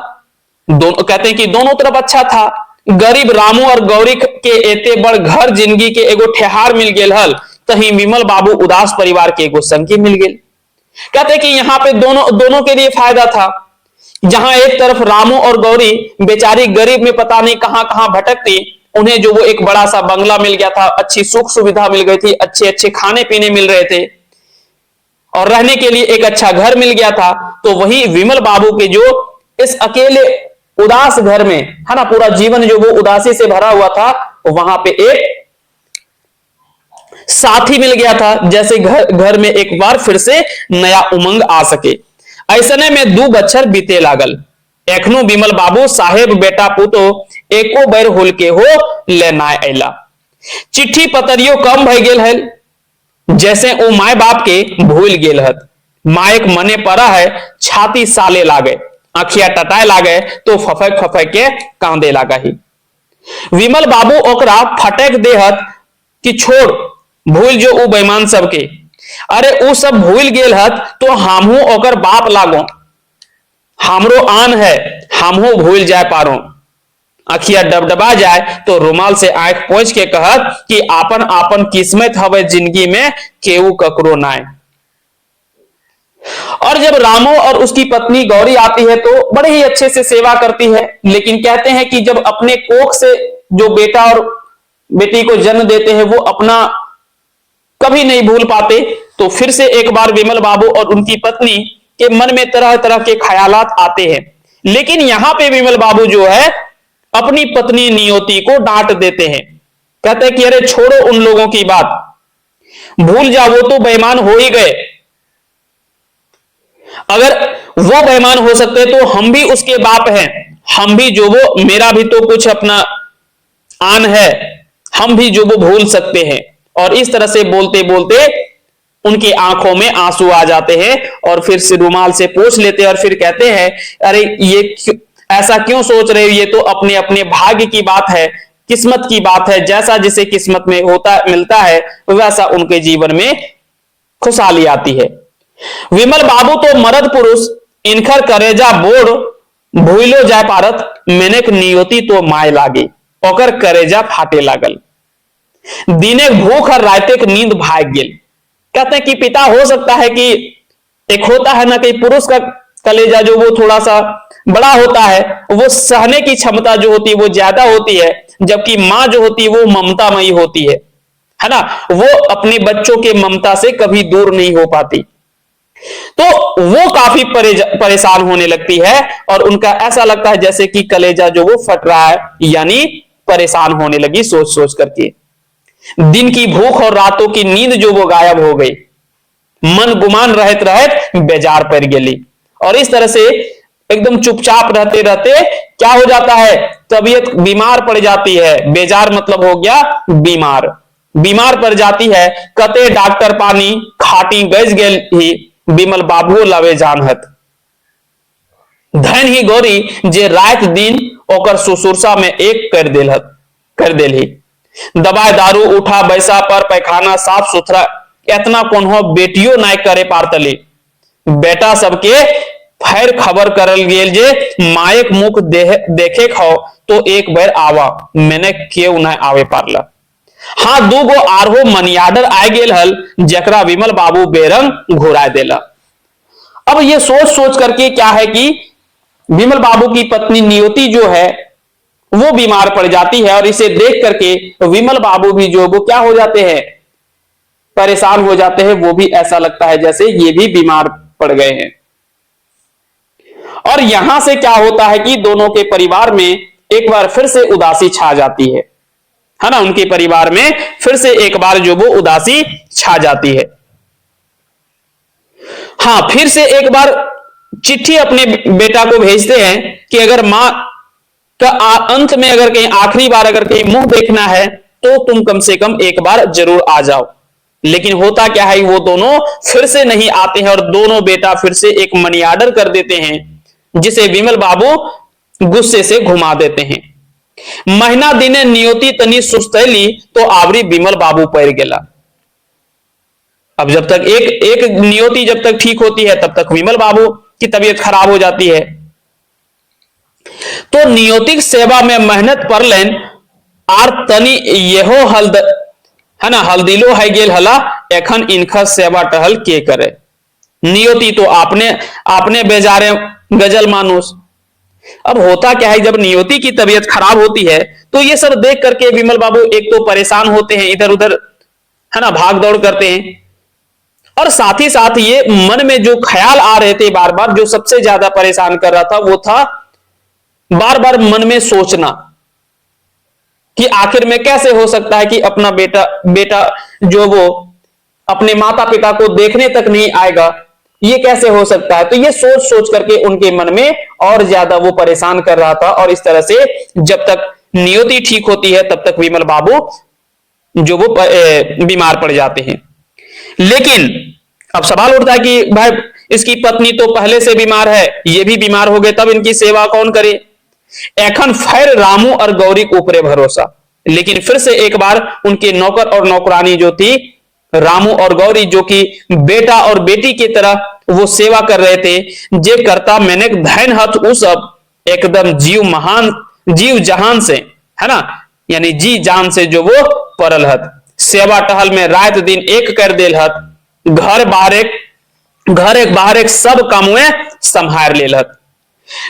दोनों कहते हैं कि दोनों तरफ अच्छा था। गरीब रामू और गौरी के एते बड़ घर जिंदगी के एगो ठेहार मिल गेल हल, तही विमल बाबू उदास परिवार के एगो संगी मिल गेल। कहते हैं कि यहाँ पे दोनों के लिए फायदा था। जहां एक तरफ रामू और गौरी बेचारी गरीब में पता नहीं कहां कहां भटकती, उन्हें जो वो एक बड़ा सा बंगला मिल गया था, अच्छी सुख सुविधा मिल गई थी, अच्छे अच्छे खाने पीने मिल रहे थे और रहने के लिए एक अच्छा घर मिल गया था। तो वही विमल बाबू के जो इस अकेले उदास घर में, है ना, पूरा जीवन जो वो उदासी से भरा हुआ था, वहां पे एक साथी मिल गया था, जैसे घर में एक बार फिर से नया उमंग आ सके। ऐसने में 2 बच्छर बीते लागल। एखनो विमल बाबू साहेब बेटा पुतो एको बैर होल के हो लेना अला। चिट्ठी पतरियो कम भय गेल है, जैसे ओ माय बाप के भूल गेल हत। मायक मने पड़ा है, छाती साले लागे, आखिया टटाए लागे तो फफक फफक के कांदे लागा ही। विमल बाबू ओकरा फटक देहत कि छोड़ भूल जो उ बेईमान सबके, अरे उ सब भूल गेल हत तो हमहू ओकर बाप लागो, हमरो आन है, हमहू भूल जाए पारो। अखिया डबडबा जाए तो रुमाल से आंख पोंछ के कहत कि आपन आपन किस्मत हवे जिंदगी में, केहू ककरो नाय। और जब रामू और उसकी पत्नी गौरी आती है तो बड़े ही अच्छे से सेवा करती है, लेकिन कहते हैं कि जब अपने कोख से जो बेटा और बेटी को जन्म देते हैं वो अपना कभी नहीं भूल पाते। तो फिर से एक बार विमल बाबू और उनकी पत्नी के मन में तरह तरह के ख्यालात आते हैं, लेकिन यहां पे विमल बाबू जो है अपनी पत्नी नियति को डांट देते हैं। कहते हैं कि अरे छोड़ो उन लोगों की बात, भूल जा, वो तो बेईमान हो ही गए। अगर वो बेईमान हो सकते तो हम भी उसके बाप हैं, हम भी जो वो, मेरा भी तो कुछ अपना आन है, हम भी जो वो भूल सकते हैं। और इस तरह से बोलते बोलते उनकी आंखों में आंसू आ जाते हैं और फिर से रुमाल से पोंछ लेते हैं और फिर कहते हैं, अरे ये ऐसा क्यों सोच रहे हो, ये तो अपने अपने भाग्य की बात है, किस्मत की बात है, जैसा जिसे किस्मत में होता मिलता है वैसा उनके जीवन में खुशहाली आती है। विमल बाबू तो मर्द पुरुष इनखर करेजा बोर भूलो जाय पारत, मैंने नियति तो माय लागी ओकर करेजा फाटे लागल, दिने भूख और राते नींद भाग गेल। कहते हैं कि पिता हो सकता है कि एक होता है ना कि पुरुष का कलेजा जो वो थोड़ा सा बड़ा होता है, वो सहने की क्षमता जो होती है वो ज्यादा होती है, जबकि मां जो होती है वो ममतामयी होती है ना, वो अपने बच्चों के ममता से कभी दूर नहीं हो पाती। तो वो काफी परेशान होने लगती है और उनका ऐसा लगता है जैसे कि कलेजा जो वो फट रहा है, यानी परेशान होने लगी सोच सोच करके। दिन की भूख और रातों की नींद जो वो गायब हो गई, मन गुमान रहत रहत बेजार पड़ गेली। और इस तरह से एकदम चुपचाप रहते रहते क्या हो जाता है, तबीयत बीमार पड़ जाती है। बेजार मतलब हो गया बीमार, बीमार पड़ जाती है। कते डॉक्टर पानी खाटी गज गेल ही विमल बाबू लवे जानहत, धन ही गौरी जे रात दिन ओकर सुसुरसा में एक कर देलही। दवाई दारू उठा बैसा पर पैखाना साफ सुथरा इतना कोनो बेटियों नाय करे पारतली। बेटा सबके फैर खबर करल गेल जे मायक मुख देखे खाओ तो एक बार आवा, मैंने क्यों ना आवे पारला। हाँ, दूगो आरहो मनियाडर आए गेल हल जकरा विमल बाबू बेरंग घुरा देला। अब ये सोच सोच करके क्या है कि विमल बाबू की पत्नी नियति जो है वो बीमार पड़ जाती है और इसे देख करके विमल बाबू भी जो वो क्या हो जाते हैं, परेशान हो जाते हैं। वो भी ऐसा लगता है जैसे ये भी बीमार पड़ गए हैं। और यहां से क्या होता है कि दोनों के परिवार में एक बार फिर से उदासी छा जाती है ना, उनके परिवार में फिर से एक बार जो वो उदासी छा जाती है। हाँ, फिर से एक बार चिट्ठी अपने बेटा को भेजते हैं कि अगर मां का अंत में अगर कहीं आखिरी बार अगर कहीं मुंह देखना है तो तुम कम से कम एक बार जरूर आ जाओ। लेकिन होता क्या है, वो दोनों फिर से नहीं आते हैं और दोनों बेटा फिर से एक मनी ऑर्डर कर देते हैं जिसे विमल बाबू गुस्से से घुमा देते हैं। महीना दिने नियति तनी सुस्तैली तो आवरी विमल बाबू पैर गेला। अब जब तक एक नियति जब तक ठीक होती है तब तक विमल बाबू की तबीयत खराब हो जाती है। तो नियोतिक सेवा में मेहनत पर लेन आर तनी यहो हल्द है ना, हल्दिलो है गेल हला एखन इनका सेवा टहल के करे। नियति तो आपने बेजारे गजल मानुस। अब होता क्या है, जब नियति की तबीयत खराब होती है तो ये सब देख करके विमल बाबू एक तो परेशान होते हैं, इधर उधर है ना भाग दौड़ करते हैं, और साथ ही साथ ये मन में जो ख्याल आ रहे थे बार बार, जो सबसे ज्यादा परेशान कर रहा था वो था बार बार मन में सोचना कि आखिर में कैसे हो सकता है कि अपना बेटा जो वो अपने माता पिता को देखने तक नहीं आएगा, ये कैसे हो सकता है। तो ये सोच सोच करके उनके मन में और ज्यादा वो परेशान कर रहा था। और इस तरह से जब तक नियति ठीक होती है तब तक विमल बाबू जो वो बीमार पड़ जाते हैं। लेकिन अब सवाल उठता है कि भाई इसकी पत्नी तो पहले से बीमार है, ये भी बीमार हो गए, तब इनकी सेवा कौन करे। एखन फिर रामू और गौरी के ऊपरे भरोसा। लेकिन फिर से एक बार उनके नौकर और नौकरानी जो थी रामू और गौरी, जो कि बेटा और बेटी की तरह वो सेवा कर रहे थे, जे करता मैंने धैन हथ उस अब एकदम जीव जहान से है ना, यानी जी जान से जो वो परल हत। सेवा टहल में रात दिन एक कर देल हत, घर एक बाहर एक सब कामुए संहार लेल हत।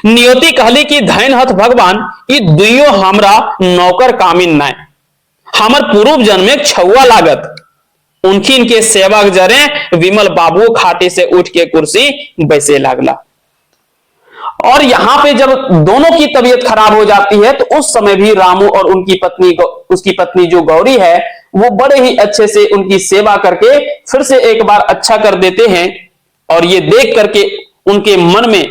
नियति कहली कि धैन हथ भगवान ई दुइयो हमरा नौकर कामिन नाय, हमर पूर्व जन्म में छुआ लागत। उनकी के सेवक जरे विमल बाबू खाटे से उठ के कुर्सी बैसे लागला। और यहां पे जब दोनों की तबीयत खराब हो जाती है तो उस समय भी रामू और उसकी पत्नी जो गौरी है वो बड़े ही अच्छे से उनकी सेवा करके फिर से एक बार अच्छा कर देते हैं। और ये देख करके उनके मन में,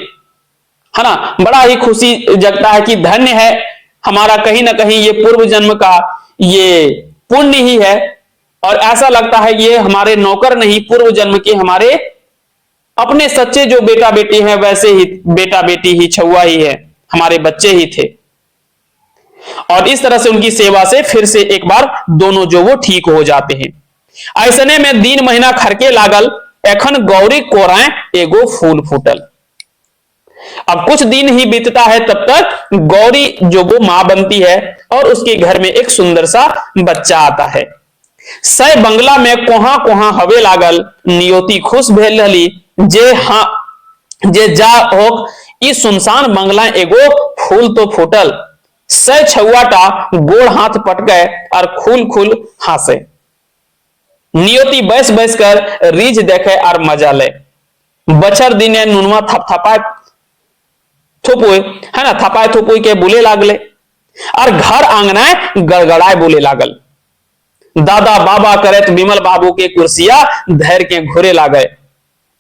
है ना, बड़ा ही खुशी जगता है कि धन्य है हमारा, कहीं ना कहीं ये पूर्व जन्म का ये पुण्य ही है। और ऐसा लगता है ये हमारे नौकर नहीं, पूर्व जन्म के हमारे अपने सच्चे जो बेटा बेटी हैं, वैसे ही बेटा बेटी ही, छुआ ही है, हमारे बच्चे ही थे। और इस तरह से उनकी सेवा से फिर से एक बार दोनों जो वो ठीक हो जाते हैं। ऐसने में दिन महीना खरके लागल, एखन गौरी कोराए एगो फूल फूटल। अब कुछ दिन ही बीतता है, तब तक गौरी जो वो मां बनती है और उसके घर में एक सुंदर सा बच्चा आता है। सै बंगला में कोहा कोहा हवे लागल, नियोती खुश भेल रहली, जे जा होक ई सुनसान बंगला एगो फूल तो फूटल। सै छुआटा गोड़ हाथ पटके और खुल खुल हासे। नियति बैस बैस कर रीझ देखे और मजा ले। बछर दिने नुनवा थपथपाए थोपुए, है ना, थपाए थोपुई के बोले लागले और घर आंगनाए गड़गड़ाए बोले लागल। दादा बाबा करे तो विमल बाबू के कुर्सिया धैर के घुरे लागे।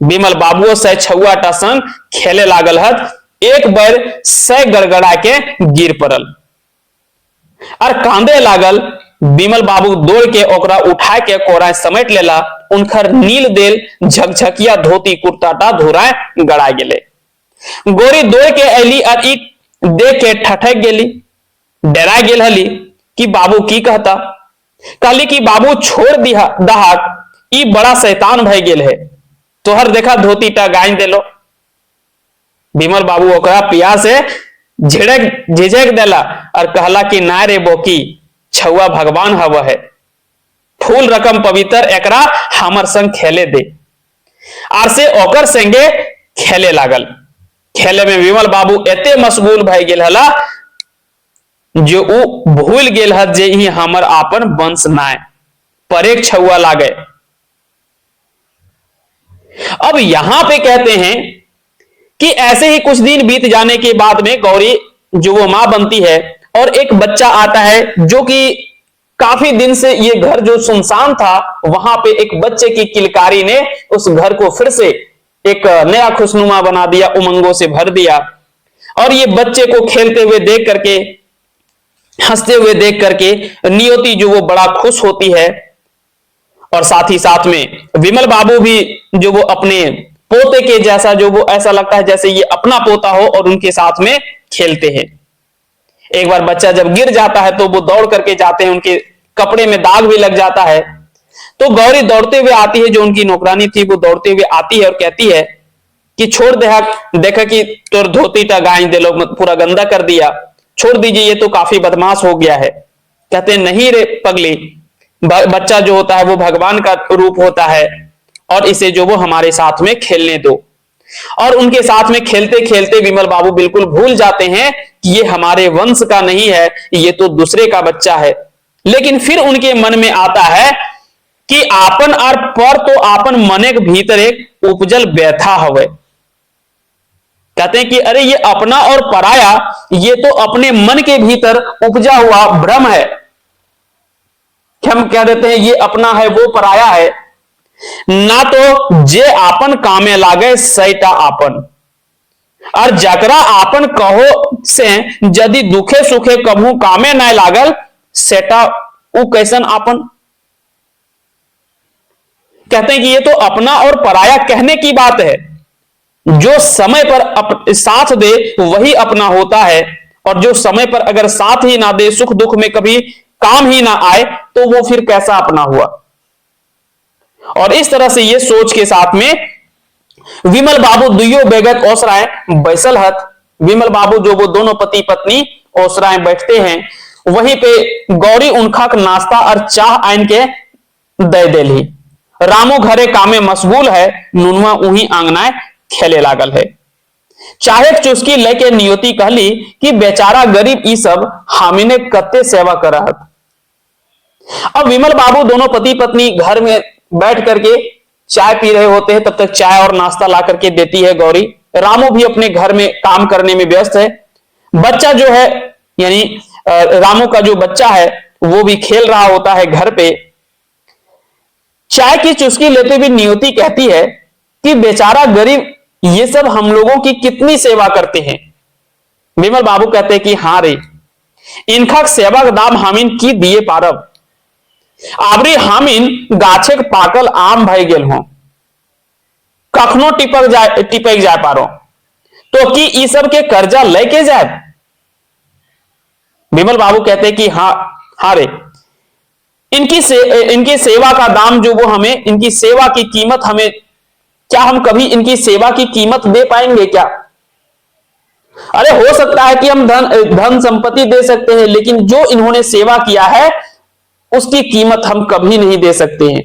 विमल बाबुओ से छुआटा संग खेले लागल हत। एक बार से गड़गड़ा के गिर पड़ल और कांदे लागल। विमल बाबू दौड़ के ओकरा उठा के कोराए समेट लेला। उनकर नील देल झकझकिया धोती कुर्ताटा धुराए गड़ा गेले। गोरी दौड़ के अली और ई देख के ठठक गेली, डरा गेल हली कि बाबू की कहता। कहली कि बाबू छोड़ दिया दहाक, ई बड़ा शैतान भय गेल है, तोहर देखा धोती टा गाय देलो। विमल बाबू ओकरा पिया से झिझक देला और कहला कि ना रे बोकी, छुआ भगवान हवा है, फूल रकम पवित्र एकरा हमर संग खेले दे। आर से ओकर संगे खेले लागल। खेले में विमल बाबू एते मशगूल भय गेल हला जो उ भूल गेल हत जे ही हमर आपन वंश नाय, परेक छुआ लागे। अब यहां पे कहते हैं कि ऐसे ही कुछ दिन बीत जाने के बाद में गौरी जो वो मां बनती है और एक बच्चा आता है, जो कि काफी दिन से ये घर जो सुनसान था, वहां पे एक बच्चे की किलकारी ने उस घर को फिर से एक नया खुशनुमा बना दिया, उमंगों से भर दिया। और ये बच्चे को खेलते हुए देख करके, हंसते हुए देख करके नियति जो वो बड़ा खुश होती है। और साथ ही साथ में विमल बाबू भी जो वो अपने पोते के जैसा, जो वो ऐसा लगता है जैसे ये अपना पोता हो, और उनके साथ में खेलते हैं। एक बार बच्चा जब गिर जाता है तो वो दौड़ करके जाते हैं, उनके कपड़े में दाग भी लग जाता है। तो गौरी दौड़ते हुए आती है, जो उनकी नौकरानी थी वो दौड़ते हुए आती है और कहती है कि छोड़ दे, देखा कि तोर धोती टा गाय दे लो, पूरा गंदा कर दिया, छोड़ दीजिए, ये तो काफी बदमाश हो गया है। कहते नहीं रे पगली, बच्चा जो होता है वो भगवान का रूप होता है, और इसे जो वो हमारे साथ में खेलने दो। और उनके साथ में खेलते खेलते विमल बाबू बिल्कुल भूल जाते हैं कि ये हमारे वंश का नहीं है, ये तो दूसरे का बच्चा है। लेकिन फिर उनके मन में आता है कि आपन और पर तो आपन मने के भीतर एक उपजल व्यथा हवे। कहते हैं कि अरे ये अपना और पराया, ये तो अपने मन के भीतर उपजा हुआ भ्रम है। हम कह देते हैं ये अपना है वो पराया है। ना तो जे आपन कामे लागे सैटा आपन, और जकरा आपन कहो से यदि दुखे सुखे कभू कामे न लागल, सेटा उ कैसन आपन। कहते हैं कि ये तो अपना और पराया कहने की बात है। जो समय पर साथ दे वही अपना होता है, और जो समय पर अगर साथ ही ना दे, सुख दुख में कभी काम ही ना आए, तो वो फिर कैसा अपना हुआ। और इस तरह से ये सोच के साथ में विमल बाबू दुयो बेगत ओसराए बैसल हत। विमल बाबू जो वो दोनों पति पत्नी ओसराए बैठते हैं, वहीं पे गौरी उनका नाश्ता और चाह आन के दे देली। रामू घरे कामे मशगूल है, नुनवा उही आंगनाए खेले लागल है। चाहे चुस्की लेके नियति कहली कि बेचारा गरीब ई सब हामिने कत्ते सेवा करत। अब विमल बाबू दोनों पति पत्नी घर में बैठ करके चाय पी रहे होते हैं, तब तक चाय और नाश्ता ला करके देती है गौरी। रामू भी अपने घर में काम करने में व्यस्त है। बच्चा जो है, यानी रामू का जो बच्चा है, वो भी खेल रहा होता है घर पे। चाय की चुस्की लेते हुए नियति कहती है कि बेचारा गरीब ये सब हम लोगों की कितनी सेवा करते हैं। विमल बाबू कहते हैं कि हाँ रे, इनका सेवा का दाम हामिन की दिए पारब, आबरी हामिन गाछे के पाकल आम भय गेल हो, कखनो टिपक जाए पारो, तो कि ई सब के कर्जा लेके जाए। विमल बाबू कहते हैं कि हाँ रे, इनकी सेवा का दाम जो वो हमें, इनकी सेवा की कीमत हमें, क्या हम कभी इनकी सेवा की कीमत दे पाएंगे क्या? अरे हो सकता है कि हम धन संपत्ति दे सकते हैं, लेकिन जो इन्होंने सेवा किया है उसकी कीमत हम कभी नहीं दे सकते हैं।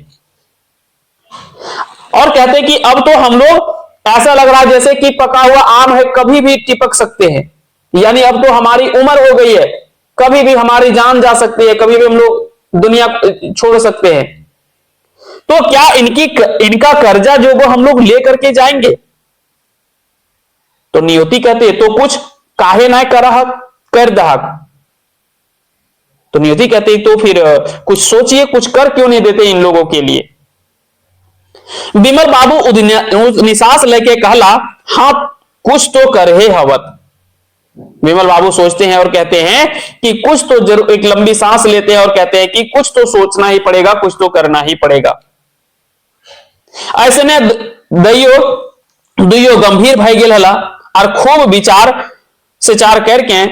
और कहते हैं कि अब तो हम लोग, ऐसा लग रहा है जैसे कि पका हुआ आम है, कभी भी टिपक सकते हैं, यानी अब तो हमारी उम्र हो गई है, कभी भी हमारी जान जा सकती है, कभी भी हम लोग दुनिया छोड़ सकते हैं। तो क्या इनका कर्जा जो वो हम लोग लेकर के जाएंगे? तो नियति कहते हैं, तो कुछ काहे ना कर दहक। तो नियति कहते हैं, तो फिर कुछ सोचिए, कुछ कर क्यों नहीं देते इन लोगों के लिए। विमल बाबू निसास लेके कहला, हाँ कुछ तो कर हे हवत। विमल बाबू सोचते हैं और कहते हैं कि कुछ तो जरूर, एक लंबी सांस लेते हैं और कहते हैं कि कुछ तो सोचना ही पड़ेगा, कुछ तो करना ही पड़ेगा। ऐसे में दुइयो गंभीर भय गेल हला और खूब विचार करके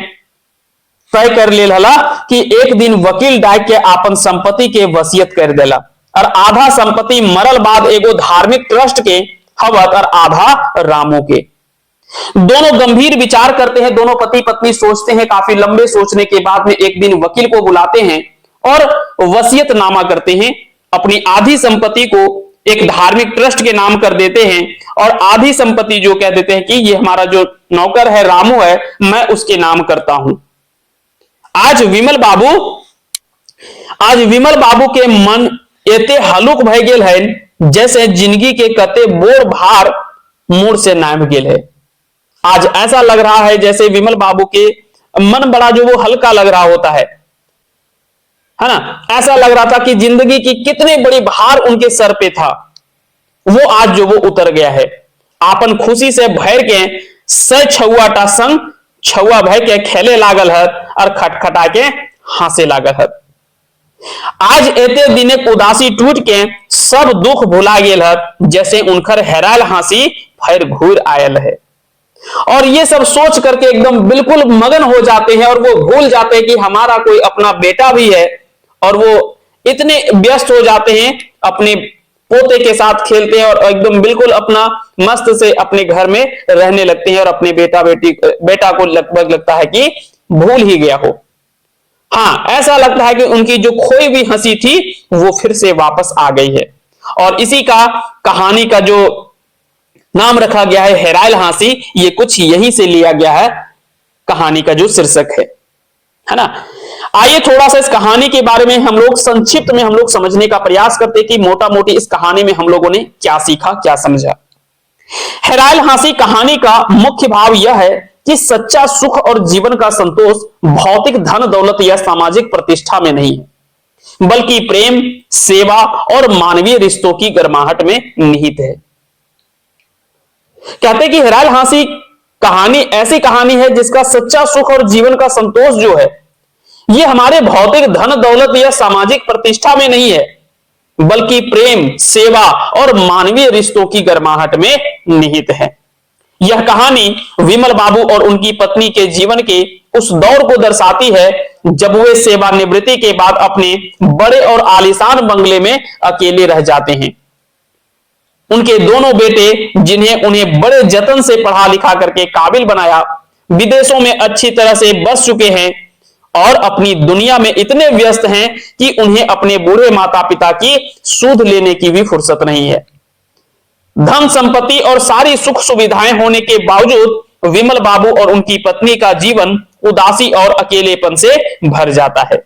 तय कर लेल हला कि एक दिन वकील डाक के आपन संपत्ति के वसीयत कर देला, और आधा संपत्ति मरल बाद एगो धार्मिक ट्रस्ट के हवत और आधा रामू के। दोनों गंभीर विचार करते हैं, दोनों पति पत्नी सोचते हैं, काफी लंबे सोचने के बाद में एक दिन वकील को बुलाते हैं और वसीयत नामा करते हैं। अपनी आधी संपत्ति को एक धार्मिक ट्रस्ट के नाम कर देते हैं और आधी संपत्ति जो कह देते हैं कि ये हमारा जो नौकर है रामू है, मैं उसके नाम करता हूं। आज विमल बाबू के मन एते हलुक भय गेल है, जैसे जिंदगी के कते बोर भार मोड़ से नाम गेल है। आज ऐसा लग रहा है जैसे विमल बाबू के मन बड़ा जो वो हल्का लग रहा होता है ना। ऐसा लग रहा था कि जिंदगी की कितनी बड़ी भार उनके सर पे था, वो आज जो वो उतर गया है। आपन खुशी से भर के से छुआटा संग छुआ भय के खेले लागल है और खटखटा के हंसे लागल है। आज एते दिने उदासी टूट के सब दुख भुला गेल है, जैसे उनकर हेराल हंसी फिर घूर आयल है। और ये सब सोच करके एकदम बिल्कुल मगन हो जाते हैं और वो भूल जाते हैं कि हमारा कोई अपना बेटा भी है, और वो इतने व्यस्त हो जाते हैं, अपने पोते के साथ खेलते हैं और एकदम बिल्कुल अपना मस्त से अपने घर में रहने लगते हैं और अपने बेटा को लगभग लगता है कि भूल ही गया हो। हाँ, ऐसा लगता है कि उनकी जो खोई हुई हंसी थी वो फिर से वापस आ गई है। और इसी का कहानी का जो नाम रखा गया है हेरायल हंसी, ये कुछ यहीं से लिया गया है, कहानी का जो शीर्षक है ना। आइए थोड़ा सा इस कहानी के बारे में हम लोग संक्षिप्त में हम लोग समझने का प्रयास करते हैं कि मोटा मोटी इस कहानी में हम लोगों ने क्या सीखा, क्या समझा। हेरायल हंसी कहानी का मुख्य भाव यह है कि सच्चा सुख और जीवन का संतोष भौतिक धन दौलत या सामाजिक प्रतिष्ठा में नहीं है, बल्कि प्रेम, सेवा और मानवीय रिश्तों की गर्माहट में निहित है। कहते हैं कि हेरायल हंसी कहानी ऐसी कहानी है जिसका सच्चा सुख और जीवन का संतोष जो है, ये हमारे भौतिक धन दौलत या सामाजिक प्रतिष्ठा में नहीं है, बल्कि प्रेम, सेवा और मानवीय रिश्तों की गर्माहट में निहित है। यह कहानी विमल बाबू और उनकी पत्नी के जीवन के उस दौर को दर्शाती है जब वे सेवानिवृत्ति के बाद अपने बड़े और आलीशान बंगले में अकेले रह जाते हैं। उनके दोनों बेटे, जिन्हें उन्हें बड़े जतन से पढ़ा लिखा करके काबिल बनाया, विदेशों में अच्छी तरह से बस चुके हैं और अपनी दुनिया में इतने व्यस्त हैं कि उन्हें अपने बूढ़े माता पिता की सुध लेने की भी फुर्सत नहीं है। धन संपत्ति और सारी सुख सुविधाएं होने के बावजूद विमल बाबू और उनकी पत्नी का जीवन उदासी और अकेलेपन से भर जाता है।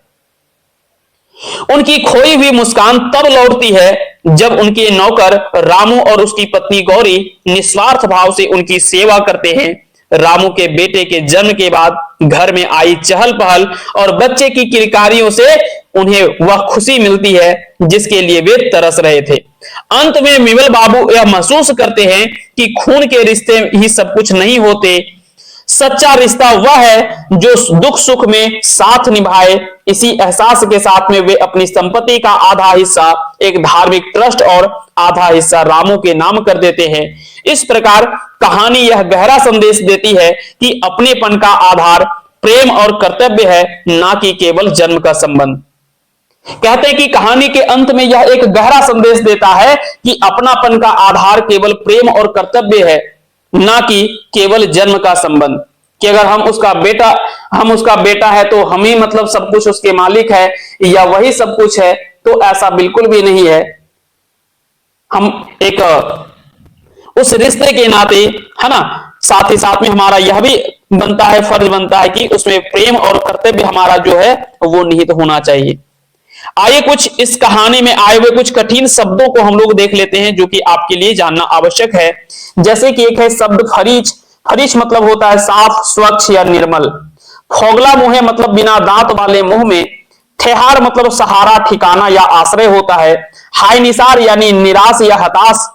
उनकी खोई हुई मुस्कान तब लौटती है जब उनके नौकर रामू और उसकी पत्नी गौरी निस्वार्थ भाव से उनकी सेवा करते हैं, रामू के बेटे के जन्म के बाद घर में आई चहल पहल और बच्चे की किरकारियों से उन्हें वह खुशी मिलती है जिसके लिए वे तरस रहे थे। अंत में विमल बाबू यह महसूस करते हैं कि खून के रिश्ते ही सब कुछ नहीं होते, सच्चा रिश्ता वह है जो दुख सुख में साथ निभाए। इसी एहसास के साथ में वे अपनी संपत्ति का आधा हिस्सा एक धार्मिक ट्रस्ट और आधा हिस्सा रामू के नाम कर देते हैं। इस प्रकार कहानी यह गहरा संदेश देती है कि अपनेपन का आधार प्रेम और कर्तव्य है, ना कि केवल जन्म का संबंध। कहते हैं कि कहानी के अंत में यह एक गहरा संदेश देता है कि अपनापन का आधार केवल प्रेम और कर्तव्य है, ना कि केवल जन्म का संबंध। कि अगर हम उसका बेटा है तो हम ही मतलब सब कुछ उसके मालिक है या वही सब कुछ है, तो ऐसा बिल्कुल भी नहीं है। हम एक उस रिश्ते के नाते, है ना, साथ ही साथ में हमारा यह भी बनता है, फर्ज बनता है कि उसमें प्रेम और कर्तव्य हमारा जो है वो निहित होना चाहिए। आइए कुछ इस कहानी में आए हुए कुछ कठिन शब्दों को हम लोग देख लेते हैं जो कि आपके लिए जानना आवश्यक है। जैसे कि एक है शब्द फरीच। फरीच मतलब होता है साफ, स्वच्छ या निर्मल। फोगला मुंह मतलब बिना दांत वाले मुंह में। ठेहार मतलब सहारा, ठिकाना या आश्रय होता है। हाय निसार यानी निराश या हताश।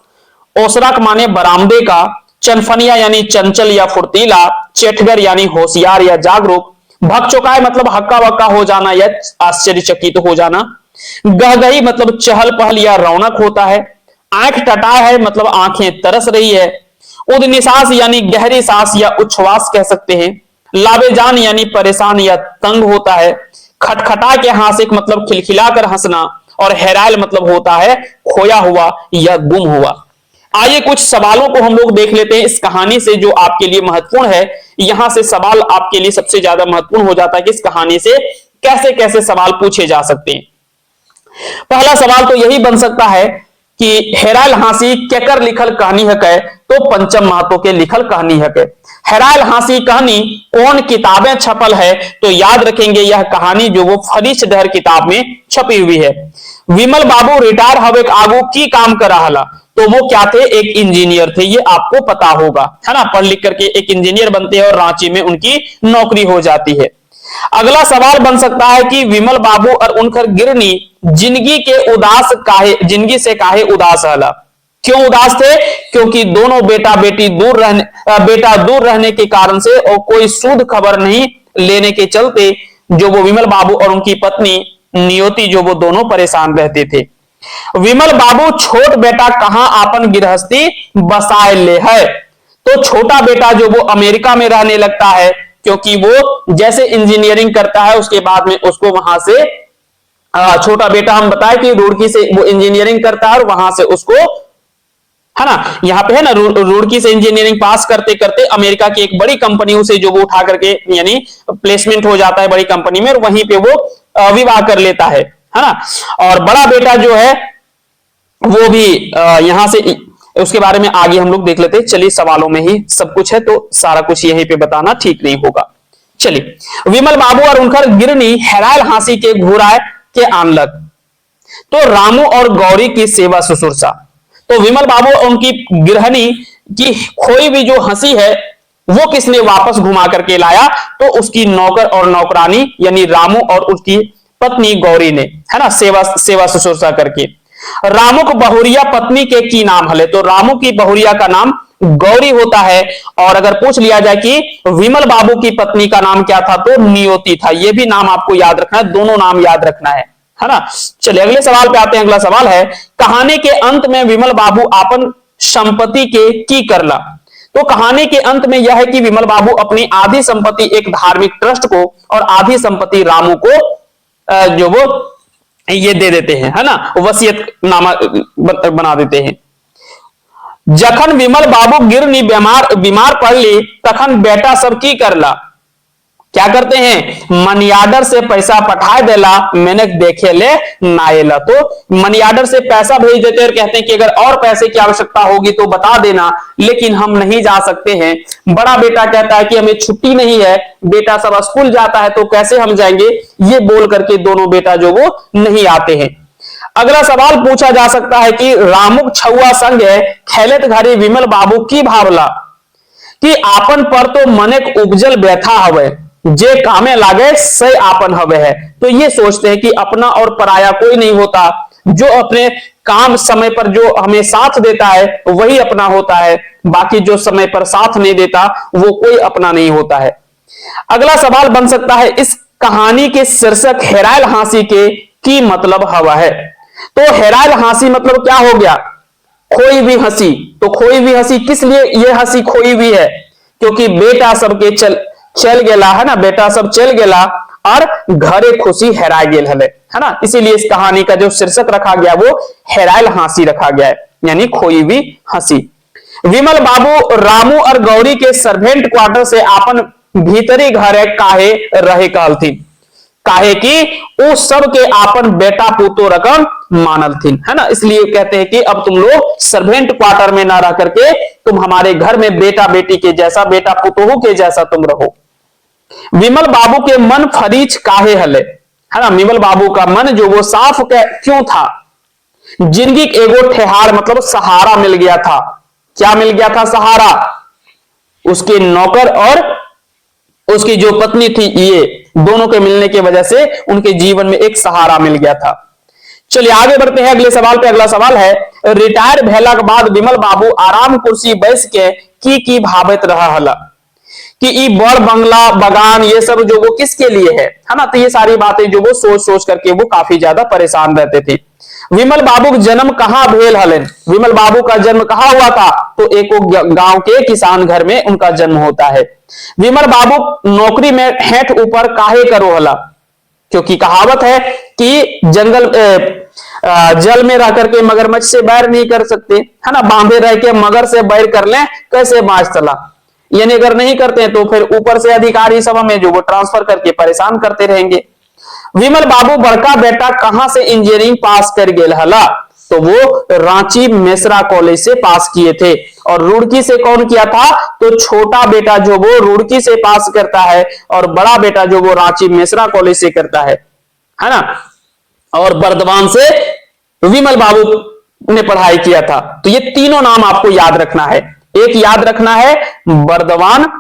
ओसरक माने बरामदे का। चनफनिया यानी चंचल या फुर्तीला। चेठगर यानी होशियार या जागरूक। भग चौकाए मतलब हक्का बक्का हो जाना या आश्चर्यचकित हो जाना। गहगही मतलब चहल पहल या रौनक होता है। आंख टटा है मतलब आंखें तरस रही है। उदनिश्वास यानी गहरी सांस या उच्छ्वास कह सकते हैं। लाबेजान यानी परेशान या तंग होता है। खटखटा के हासिक मतलब खिलखिलाकर हंसना। और हैराल मतलब होता है खोया हुआ या गुम हुआ। आइए कुछ सवालों को हम लोग देख लेते हैं इस कहानी से जो आपके लिए महत्वपूर्ण है। यहां से सवाल आपके लिए सबसे ज्यादा महत्वपूर्ण हो जाता है कि इस कहानी से कैसे कैसे सवाल पूछे जा सकते हैं। पहला सवाल तो यही बन सकता है कि हेराल हांसी केकर लिखल कहानी है कै, तो पंचम महतो के लिखल कहानी है कै। हेराल हांसी कहानी कौन किताबें छपल है, तो याद रखेंगे यह कहानी जो वो फरीच डहर किताब में छपी हुई है। विमल बाबू रिटायर हवे आगू की काम कर रहा, तो वो क्या थे, एक इंजीनियर थे। ये आपको पता होगा, है ना, पढ़ लिख करके एक इंजीनियर बनते हैं और रांची में उनकी नौकरी हो जाती है। अगला सवाल बन सकता है कि विमल बाबू और उनकर गिरनी जिंदगी से काहे उदास हला। क्यों उदास थे, क्योंकि दोनों बेटा दूर रहने के कारण से और कोई शुद्ध खबर नहीं लेने के चलते जो वो विमल बाबू और उनकी पत्नी नियति जो वो दोनों परेशान रहते थे। विमल बाबू छोट बेटा कहां आपन गृहस्थी बसाए ले है, तो छोटा बेटा जो वो अमेरिका में रहने लगता है, क्योंकि वो जैसे इंजीनियरिंग करता है उसके बाद में उसको वहां से छोटा बेटा हम बताए कि रुड़की से वो इंजीनियरिंग करता है और वहां से उसको, है ना, यहाँ पे है ना, रुड़की से इंजीनियरिंग पास करते करते अमेरिका की एक बड़ी कंपनियों से जो वो उठा करके यानी प्लेसमेंट हो जाता है बड़ी कंपनी में और वहीं पे वो विवाह कर लेता है ना। और बड़ा बेटा जो है वो भी यहां से, उसके बारे में आगे हम लोग देख लेते हैं। चलिए सवालों में ही सब कुछ है तो सारा कुछ यहीं पे बताना ठीक नहीं होगा। चलिए, विमल बाबू और उनकर गिरनी हेराल हांसी के घुराए के आनलक, तो रामू और गौरी की सेवा सुसुरसा। तो विमल बाबू और उनकी गिरहनी की खोई भी जो हंसी है वो किसने वापस घुमा करके लाया, तो उसकी नौकर और नौकरानी यानी रामू और उसकी पत्नी गौरी ने, है ना, सेवा सुसुरसा करके। रामुक बहुरिया पत्नी के की नाम हले, तो रामू की बहुरिया का नाम गौरी होता है। और अगर पूछ लिया जाए कि विमल बाबू की पत्नी का नाम क्या था, तो नियति था। यह भी नाम आपको याद रखना है, दोनों नाम याद रखना है ना। चलिए अगले सवाल पे आते हैं। अगला सवाल है, कहानी के अंत में विमल बाबू आपन संपत्ति के की करला। तो कहानी के अंत में यह है कि विमल बाबू अपनी आधी संपत्ति एक धार्मिक ट्रस्ट को और आधी संपत्ति रामू को जो वो ये दे देते हैं, है ना, वसीयत नामा बना देते हैं। जखन विमल बाबू गिरनी बीमार पड़ ली तखन बेटा सब की करला, क्या करते हैं, मनी ऑर्डर से पैसा पठाए देला, मैंने देखे ले नायला। तो मनी ऑर्डर से पैसा भेज देते और कहते हैं कि अगर और पैसे की आवश्यकता होगी तो बता देना, लेकिन हम नहीं जा सकते हैं। बड़ा बेटा कहता है कि हमें छुट्टी नहीं है, बेटा सब स्कूल जाता है तो कैसे हम जाएंगे, ये बोल करके दोनों बेटा जो वो नहीं आते हैं। अगला सवाल पूछा जा सकता है कि रामुक छुआ संग खेलत घड़ी विमल बाबू की भावला, कि आपन पर तो मनेक उपजल व्यथा हवे, जे कामे लागे सही आपन हवे है। तो ये सोचते हैं कि अपना और पराया कोई नहीं होता, जो अपने काम समय पर जो हमें साथ देता है वही अपना होता है, बाकी जो समय पर साथ नहीं देता वो कोई अपना नहीं होता है। अगला सवाल बन सकता है, इस कहानी के शीर्षक हेरायल हांसी के की मतलब हवा है। तो हेरायल हांसी मतलब क्या हो गया, खोई हुई हंसी। तो खोई हुई हंसी किस लिए ये हंसी खोई हुई है, क्योंकि बेटा सबके चल गेला है ना, बेटा सब चल गेला और घरे खुशी हेरा गेल हले, है ना। इसीलिए इस कहानी का जो शीर्षक रखा गया वो हेरायल हांसी रखा गया है, यानी खोई हुई हंसी। विमल बाबू रामू और गौरी के सर्वेंट क्वार्टर से आपन भीतरी घरे काहे रहे कहलथिन, काहे कि वो सब के आपन बेटा पुतो रकम मानल थी, है ना। इसलिए कहते हैं कि अब तुम लोग सर्वेंट क्वार्टर में ना रह करके तुम हमारे घर में बेटा बेटी के जैसा, बेटा पुतोहू के जैसा तुम रहो। विमल बाबू के मन फरीच काहे हले, है ना। विमल बाबू का मन जो वो साफ क्यों था, जिंदगी एगो ठेहार मतलब सहारा मिल गया था। क्या मिल गया था, सहारा। उसके नौकर और उसकी जो पत्नी थी, ये दोनों के मिलने की वजह से उनके जीवन में एक सहारा मिल गया था। चलिए आगे बढ़ते हैं अगले सवाल पे। अगला सवाल है, रिटायर भेला के बाद विमल बाबू आराम कुर्सी बैस के की भावित रहा हला, कि ई बड़ बंगला बगान ये सब जो वो किसके लिए है ना। तो ये सारी बातें जो वो सोच सोच करके वो काफी ज्यादा परेशान रहते थे। विमल बाबू का जन्म कहाँ भेल हलन, विमल बाबू का जन्म कहाँ हुआ था, तो एक गांव के किसान घर में उनका जन्म होता है। विमल बाबू नौकरी में हेठ ऊपर काहे करो हला, क्योंकि कहावत है कि जंगल जल में रह करके मगरमच्छ से बैर नहीं कर सकते, है ना। बांधे रह के मगर से बैर कर लें कैसे माच चला, यानी अगर नहीं करते हैं तो फिर ऊपर से अधिकारी सब में जो वो ट्रांसफर करके परेशान करते रहेंगे। विमल बाबू बड़का बेटा कहां से इंजीनियरिंग पास कर गेल हला, तो वो रांची मेसरा कॉलेज से पास किए थे। और रुड़की से कौन किया था, तो छोटा बेटा जो वो रुड़की से पास करता है और बड़ा बेटा जो वो रांची मेसरा कॉलेज से करता है ना। और बर्दवान से विमल बाबू ने पढ़ाई किया था। तो ये तीनों नाम आपको याद रखना है, एक याद रखना है बर्दवान,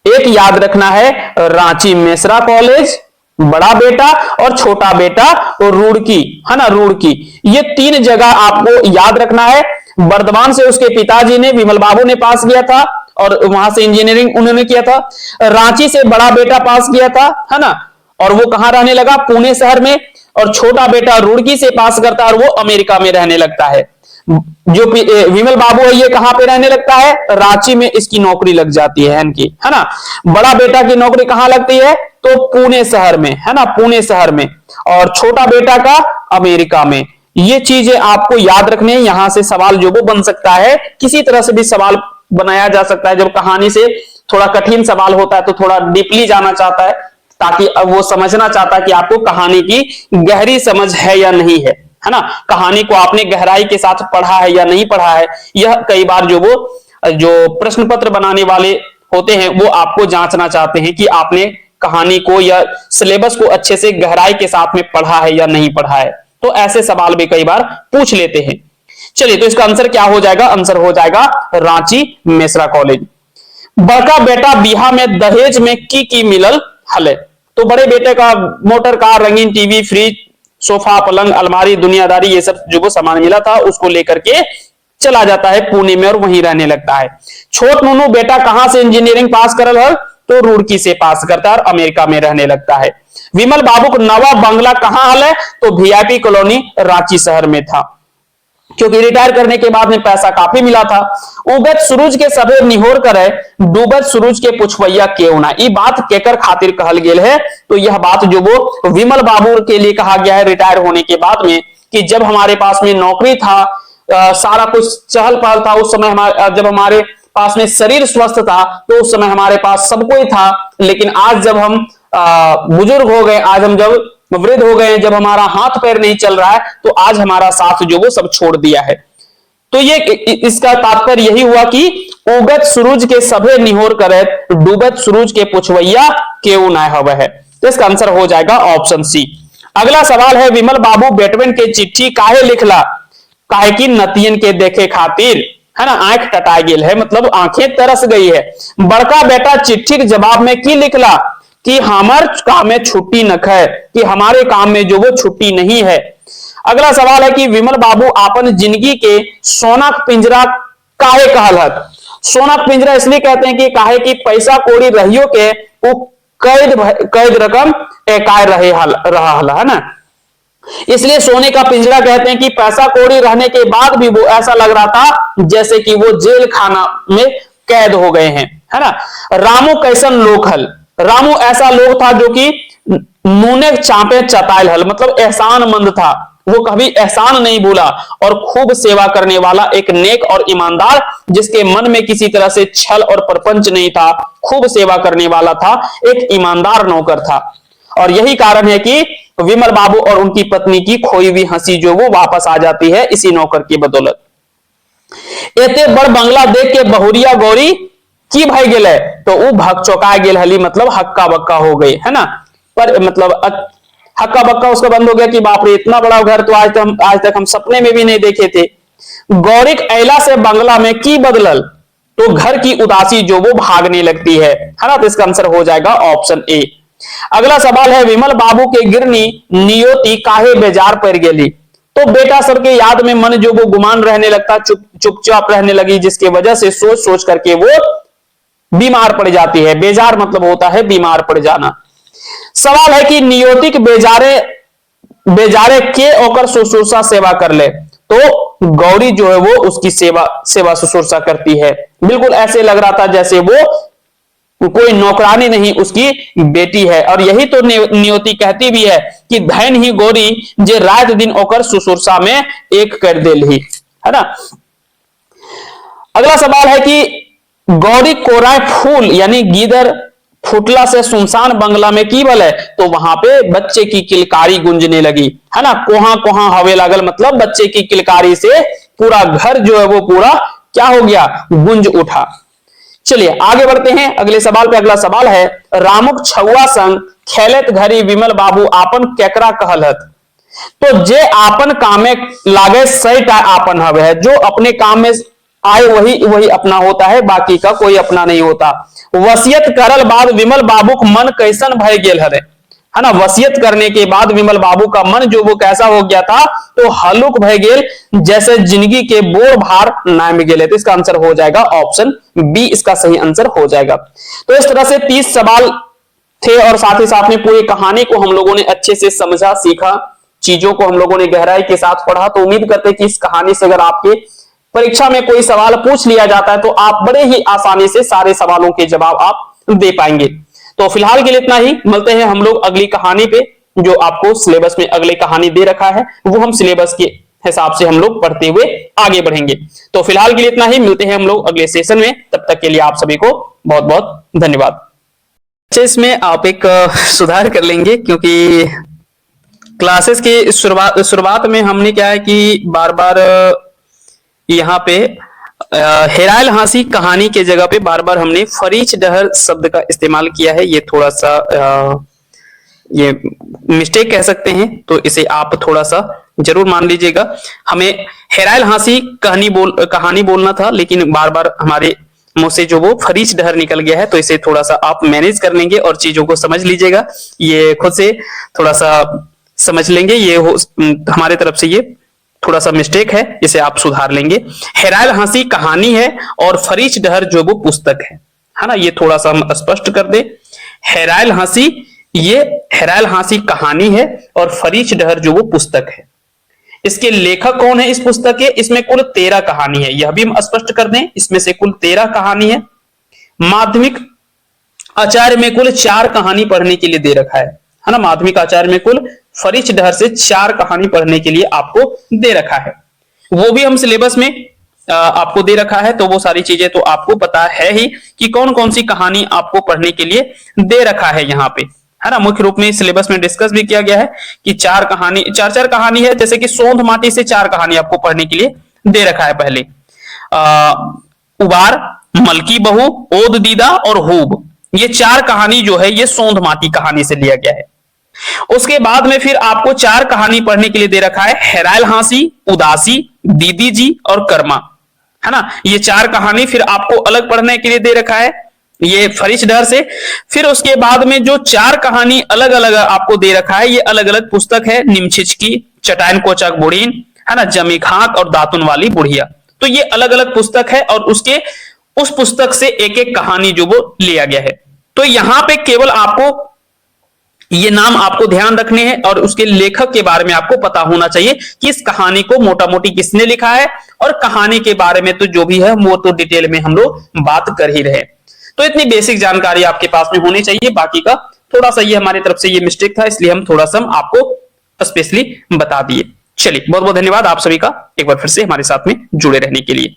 एक याद रखना है रांची मेसरा कॉलेज बड़ा बेटा, और छोटा बेटा और रुड़की, है ना, रुड़की। ये तीन जगह आपको याद रखना है। बर्दवान से उसके पिताजी ने विमल बाबू ने पास किया था और वहां से इंजीनियरिंग उन्होंने किया था। रांची से बड़ा बेटा पास किया था, है ना, और वो कहां रहने लगा, पुणे शहर में। और छोटा बेटा रुड़की से पास करता है और वो अमेरिका में रहने लगता है। जो विमल बाबू है ये कहां पे रहने लगता है, रांची में इसकी नौकरी लग जाती है इनकी, है ना। बड़ा बेटा की नौकरी कहां लगती है, तो पुणे शहर में, है ना, पुणे शहर में। और छोटा बेटा का अमेरिका में। ये चीजें आपको याद रखने हैं। यहां से सवाल जो वो बन सकता है, किसी तरह से भी सवाल बनाया जा सकता है। जब कहानी से थोड़ा कठिन सवाल होता है तो थोड़ा डीपली जाना चाहता है, ताकि अब वो समझना चाहता है कि आपको कहानी की गहरी समझ है या नहीं है ना। कहानी को आपने गहराई के साथ पढ़ा है या नहीं पढ़ा है, यह कई बार जो प्रश्न पत्र बनाने वाले होते हैं वो आपको जांचना चाहते हैं कि आपने कहानी को या सिलेबस को अच्छे से गहराई के साथ में पढ़ा है या नहीं पढ़ा है। तो ऐसे सवाल भी कई बार पूछ लेते हैं। चलिए, तो इसका आंसर क्या हो जाएगा, आंसर हो जाएगा रांची मेसरा कॉलेज। बड़का बेटा बिहा में दहेज में की मिलल हले, तो बड़े बेटे का मोटर कार, रंगीन टीवी, फ्रिज, सोफा, पलंग, अलमारी, दुनियादारी ये सब जो वो सामान मिला था उसको लेकर के चला जाता है पुणे में और वहीं रहने लगता है। छोट नूनू बेटा कहां से इंजीनियरिंग पास करल है, तो रुड़की से पास करता है और अमेरिका में रहने लगता है। विमल बाबू को नवा बंगला कहां हल है, तो वीआईपी कॉलोनी रांची शहर में था, क्योंकि रिटायर करने के बाद में पैसा काफी मिला था। उगत सूरज के सभे निहोर करे, डूबत सूरज के पुछवैया क्यों ना, ये बात केकर खातिर कहल गेल है, तो यह बात जो वो विमल बाबू के लिए कहा गया है रिटायर होने के बाद में, कि जब हमारे पास में नौकरी था, सारा कुछ चहल पहल था, उस समय जब हमारे पास में शरीर स्वस्थ था तो उस समय हमारे पास सब कोई था। लेकिन आज जब हम बुजुर्ग हो गए, आज हम जब वृद्ध हो गए, जब हमारा हाथ पैर नहीं चल रहा है, तो आज हमारा साथ जो वो सब छोड़ दिया है। तो ये इसका तात्पर्य यही हुआ कि उगत सूरज के सभे निहोर करे, डूबत सूरज के पुछवैया केहू ना हवे है। तो इसका आंसर हो जाएगा ऑप्शन सी। अगला सवाल है, विमल बाबू बेटवन के चिट्ठी काहे लिखला, काहे की नतियन के देखे खातिर, है ना, आंख टटा गेल है मतलब आंखें तरस गई है। बड़का बेटा चिट्ठी के जवाब में की लिखला कि हमार काम में छुट्टी नख है, कि हमारे काम में जो वो छुट्टी नहीं है। अगला सवाल है कि विमल बाबू आपन जिंदगी के सोना के पिंजरा काहे कहलत। सोना के पिंजरा इसलिए कहते हैं कि काहे कि पैसा कौड़ी रहियो के वो कैद रकम एकाय रहा है ना, इसलिए सोने का पिंजरा कहते हैं कि पैसा कौड़ी रहने के बाद भी वो ऐसा लग रहा था जैसे कि वो जेल खाना में कैद हो गए हैं, है ना। रामू कैसन लोग हल, रामू ऐसा लोग था जो कि नूने चापे चतायल हल, मतलब एहसानमंद था, वो कभी एहसान नहीं भूला और खूब सेवा करने वाला एक नेक और ईमानदार, जिसके मन में किसी तरह से छल और प्रपंच नहीं था, खूब सेवा करने वाला था, एक ईमानदार नौकर था। और यही कारण है कि विमल बाबू और उनकी पत्नी की खोई हुई हंसी जो वो वापस आ जाती है इसी नौकर की बदौलत। एते बड़ बंगला देख के बहुरिया गौरी की भाई गेले तो वो भग चौका गेल हली, मतलब हक्का बक्का हो गई, है ना। पर मतलब हक्का बक्का उसका बंद हो गया कि बाप रे इतना बड़ा घर तो आज तक हम सपने में भी नहीं देखे थे। गौरिक ऐला से बंगला में की बदलल तो घर की उदासी जो वो भागने लगती है ना। तो इसका आंसर हो जाएगा ऑप्शन ए। अगला सवाल है विमल बाबू के गिरनी नियोती काहे बेजार पड़ गेली। तो बेटा सर के याद में मन जो वो गुमान रहने लगता, चुपचाप रहने लगी, जिसके वजह से सोच सोच करके वो बीमार पड़ जाती है। बेजार मतलब होता है बीमार पड़ जाना। सवाल है कि नियोतिक बेजारे के ओकर शुश्रूषा सेवा कर ले, तो गौरी जो है वो उसकी सेवा शुश्रूषा करती है। बिल्कुल ऐसे लग रहा था जैसे वो कोई नौकरानी नहीं उसकी बेटी है। और यही तो नियति कहती भी है कि धैन ही गौरी जे रात दिन ओकर शुश्रूषा में एक कर देल ही, है ना। अगला सवाल है कि गौरी कोराय फूल यानी गीदर फुटला से सुनसान बंगला में की बल है, तो वहां पे बच्चे की किलकारी गूंजने लगी, है ना। कोहा कोहा हवे लागल मतलब बच्चे की किलकारी से पूरा घर जो है वो पूरा क्या हो गया, गूंज उठा। चलिए आगे बढ़ते हैं अगले सवाल पे। अगला सवाल है रामुक छुआ संग खेलत घरी विमल बाबू आपन केकरा कहलत। तो जे आपन काम में लागे सही आपन हवे है, जो अपने काम में आए वही अपना होता है, बाकी का कोई अपना नहीं होता। वसियत करल बाद विमल बाबू का मन कैसन भय गेल हरे, है ना। वसियत करने के बाद विमल बाबू का मन जो वो कैसा हो गया था, तो हलुक भय गेल जैसे जिंदगी के बोर भार नाम गेले। तो इसका आंसर हो जाएगा ऑप्शन बी, इसका सही आंसर हो जाएगा। तो इस तरह से 30 सवाल थे और साथ ही साथ में पूरी कहानी को हम लोगों ने अच्छे से समझा, सीखा, चीजों को हम लोगों ने गहराई के साथ पढ़ा। तो उम्मीद करते हैं कि इस कहानी से अगर आपके परीक्षा में कोई सवाल पूछ लिया जाता है तो आप बड़े ही आसानी से सारे सवालों के जवाब आप दे पाएंगे। तो फिलहाल के लिए इतना ही, मिलते हैं हम लोग अगली कहानी पे। जो आपको सिलेबस में अगली कहानी दे रखा है वो हम सिलेबस के हिसाब से हम लोग पढ़ते हुए आगे बढ़ेंगे। तो फिलहाल के लिए इतना ही, मिलते हैं हम लोग अगले सेशन में। तब तक के लिए आप सभी को बहुत बहुत धन्यवाद। इसमें आप एक सुधार कर लेंगे क्योंकि क्लासेस की शुरुआत में हमने क्या है कि बार बार यहाँ पे हेरायल हांसी कहानी के जगह पे बार बार हमने फरीच डहर शब्द का इस्तेमाल किया है। ये थोड़ा सा ये मिस्टेक कह सकते हैं, तो इसे आप थोड़ा सा जरूर मान लीजिएगा। हमें हेरायल हांसी कहानी बोलना था, लेकिन बार बार हमारे मुंह से जो वो फरीच डहर निकल गया है, तो इसे थोड़ा सा आप मैनेज कर लेंगे और चीजों को समझ लीजिएगा। ये खुद से थोड़ा सा समझ लेंगे, ये हमारे तरफ से ये थोड़ा सा मिस्टेक है, इसे आप सुधार लेंगे। हेरायल हांसी कहानी है और फरीच डहर जो वो पुस्तक है ना। ये थोड़ा सा हम स्पष्ट कर दे। हेरायल हांसी, ये हेरायल हांसी कहानी है और फरीच डहर जो वो पुस्तक है। इसके लेखक कौन है इस पुस्तक के? इसमें कुल 13 कहानी है, यह भी हम स्पष्ट कर दें। इसमें से कुल 13 कहानी है। माध्यमिक आचार्य में कुल 4 कहानी पढ़ने के लिए दे रखा है ना। माध्यमिक आचार्य में कुल फरीच डहर से 4 कहानी पढ़ने के लिए आपको दे रखा है। वो भी हम सिलेबस में आपको दे रखा है, तो वो सारी चीजें तो आपको पता है ही कि कौन कौन सी कहानी आपको पढ़ने के लिए दे रखा है यहाँ पे, है ना। मुख्य रूप में सिलेबस में डिस्कस भी किया गया है कि 4 कहानी है। जैसे कि सोंध माटी से 4 कहानी आपको पढ़ने के लिए दे रखा है। पहले उबार, मलकी बहू, ओद दीदा और हूब, ये 4 कहानी जो है ये सोंध माटी कहानी से लिया गया है। उसके बाद में फिर आपको 4 कहानी पढ़ने के लिए दे रखा है। हेरायल हांसी, उदासी, दीदी जी और कर्मा। है ना। ये 4 कहानी फिर आपको अलग पढ़ने के लिए दे रखा है, ये फरीच डहर से। फिर उसके बाद में जो 4 कहानी अलग अलग आपको दे रखा है, ये अलग अलग पुस्तक है, निमछिच की, चटाइन कोचक बुढ़ीन, है ना, जमी खाक और दातुन वाली बुढ़िया। तो ये अलग अलग पुस्तक है और उसके उस पुस्तक से एक एक कहानी जो वो लिया गया है। तो यहां पे केवल आपको ये नाम आपको ध्यान रखने हैं और उसके लेखक के बारे में आपको पता होना चाहिए कि इस कहानी को मोटा मोटी किसने लिखा है, और कहानी के बारे में तो जो भी है वो तो डिटेल में हम लोग बात कर ही रहे। तो इतनी बेसिक जानकारी आपके पास में होनी चाहिए, बाकी का थोड़ा सा ये हमारी तरफ से ये मिस्टेक था, इसलिए हम थोड़ा सा आपको स्पेशली बता दिए। चलिए, बहुत बहुत धन्यवाद आप सभी का एक बार फिर से हमारे साथ में जुड़े रहने के लिए।